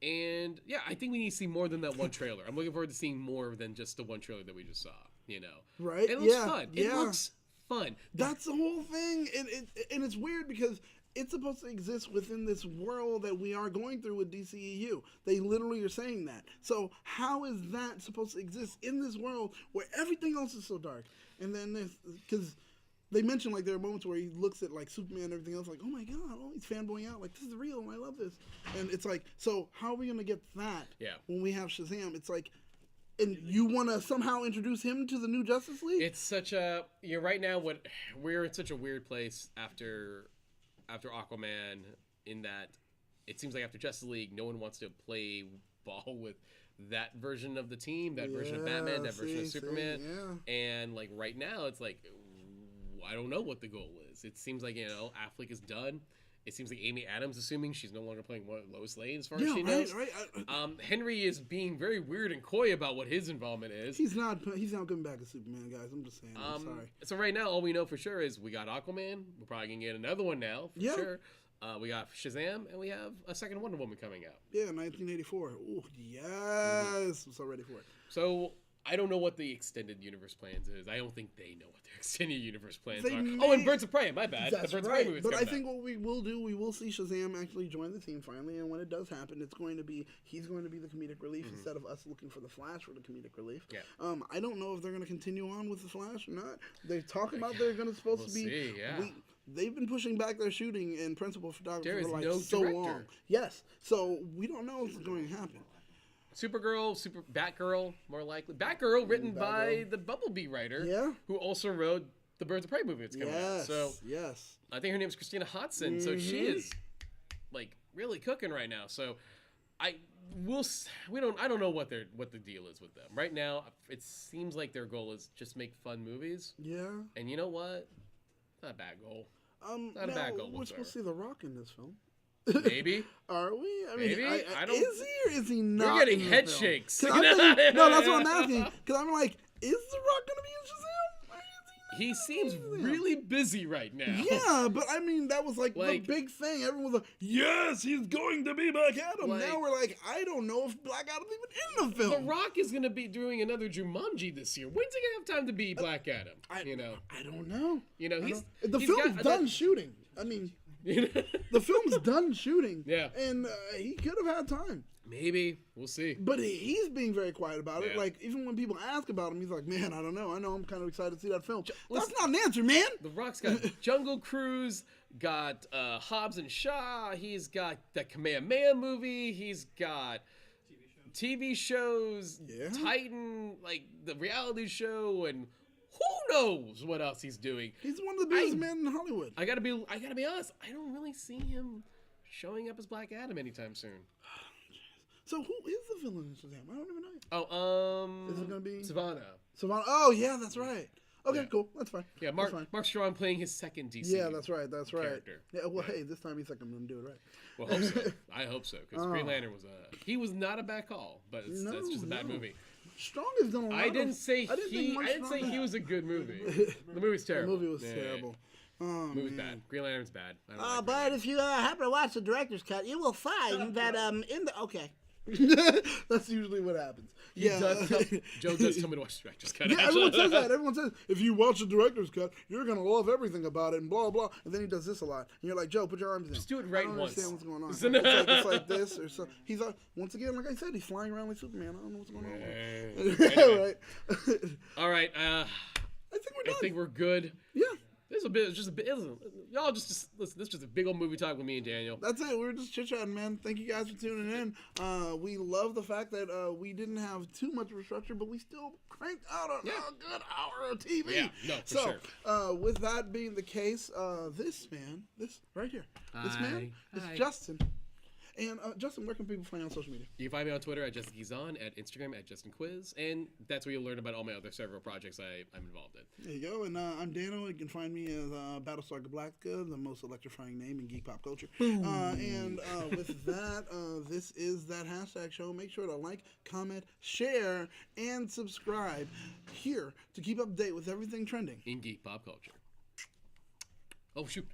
And yeah, I think we need to see more than that one trailer. I'm looking forward to seeing more than just the one trailer that we just saw. Right? It looks fun. It looks fun. That's the whole thing, and it's weird because it's supposed to exist within this world that we are going through with DCEU. They literally are saying that. So how is that supposed to exist in this world where everything else is so dark? And then because they mentioned like there are moments where he looks at like Superman and everything else like, oh my god, oh, he's fanboying out, like this is real and I love this. And it's like, so how are we gonna get that when we have Shazam? It's like, and you want to somehow introduce him to the new Justice League? It's such a right now. We're in such a weird place after Aquaman, in that it seems like after Justice League, no one wants to play ball with that version of the team, that version of Batman, that version of Superman, and like right now, it's like I don't know what the goal is. It seems like Affleck is done. It seems like Amy Adams, assuming she's no longer playing Lois Lane, as far as she knows. Right. Henry is being very weird and coy about what his involvement is. He's not coming back as Superman, guys. I'm just saying. I'm sorry. So right now, all we know for sure is we got Aquaman. We're probably gonna get another one now, for sure. We got Shazam, and we have a second Wonder Woman coming out. Yeah, 1984. Oh yes, I'm so ready for it. So I don't know what the extended universe plans is. I don't think they know what their extended universe plans are. May... Oh, and Birds of Prey. My bad. That's the Birds right. of Prey but I think what we will do, we will see Shazam actually join the team finally, and when it does happen, he's going to be the comedic relief instead of us looking for the Flash for the comedic relief. Yeah. I don't know if they're going to continue on with the Flash or not. They talk about they're going to supposed to be. See, yeah. They've been pushing back their shooting and principal photography for like no so director. long. Yes. So we don't know what's going to happen. Supergirl, Batgirl, more likely. Batgirl, written by the Bumblebee writer, who also wrote the Birds of Prey movie that's coming out. So I think her name is Christina Hodson. So she is like really cooking right now. So I don't know what the deal is with them right now. It seems like their goal is just make fun movies. Yeah. And you know what? Not a bad goal. Not a bad goal. We're supposed to see The Rock in this film. Maybe. Are we? I mean, maybe. I don't. Is he or is he not? We're getting head shakes. No, that's what I'm asking. Because I'm like, is The Rock going to be in Shazam? He seems really busy right now. Yeah, but I mean, that was like the big thing. Everyone was like, yes, he's going to be Black Adam. Now we're like, I don't know if Black Adam's even in the film. The Rock is going to be doing another Jumanji this year. When's he going to have time to be Black Adam? I don't know. The film's done shooting. I mean, the film's done shooting. Yeah. And he could have had time. Maybe. We'll see. But he's being very quiet about it. Like, even when people ask about him, he's like, man, I don't know. I know I'm kind of excited to see that film. That's not an answer, man. The Rock's got Jungle Cruise, got Hobbs and Shaw. He's got the Kamehameha movie. He's got TV shows, Titan, like the reality show, and who knows what else he's doing. He's one of the biggest men in Hollywood. I gotta be honest. I don't really see him showing up as Black Adam anytime soon. So who is the villain in Shazam? I don't even know. Is it gonna be Savannah? Savannah. Oh yeah, that's right. Okay, cool. That's fine. Yeah, Mark Strong playing his second DC. Yeah, that's right. That's right. Character. Yeah. Well, hey, this time he's like, I'm gonna do it right. Well, hope so. I hope so, because Green Lantern was not a bad call, but that's just a bad movie. Strong has done a lot. I didn't say he was a good movie. The movie's terrible. The movie was terrible. Movie's bad. Green Lantern's bad. But if you happen to watch the director's cut, you will find that in the That's usually what happens. Joe does tell me to watch the director's cut. Yeah, everyone says that. Everyone says, if you watch the director's cut, you're going to love everything about it and blah, blah. And then he does this a lot. And you're like, Joe, put your arms in. Just do it right once. I don't understand what's going on. It's like this or so. He's once again, like I said, he's flying around like Superman. I don't know what's going on. Anyway. All right. I think we're done. I think we're good. Yeah. This is a bit, y'all just listen. This is just a big old movie talk with me and Daniel. That's it. We were just chit chatting, man. Thank you guys for tuning in. We love the fact that we didn't have too much of a structure, but we still cranked out a good hour of TV. Yeah, no, for sure. With that being the case, this right here, is Justin. And Justin, where can people find you on social media? You can find me on Twitter at Justin Gizon, at Instagram at Justin Quiz, and that's where you'll learn about all my other several projects I'm involved in. There you go. And I'm Dano. You can find me as Battlestar Galactica, the most electrifying name in geek pop culture. And with that, this is that hashtag show. Make sure to like, comment, share, and subscribe here to keep up to date with everything trending in geek pop culture. Oh shoot.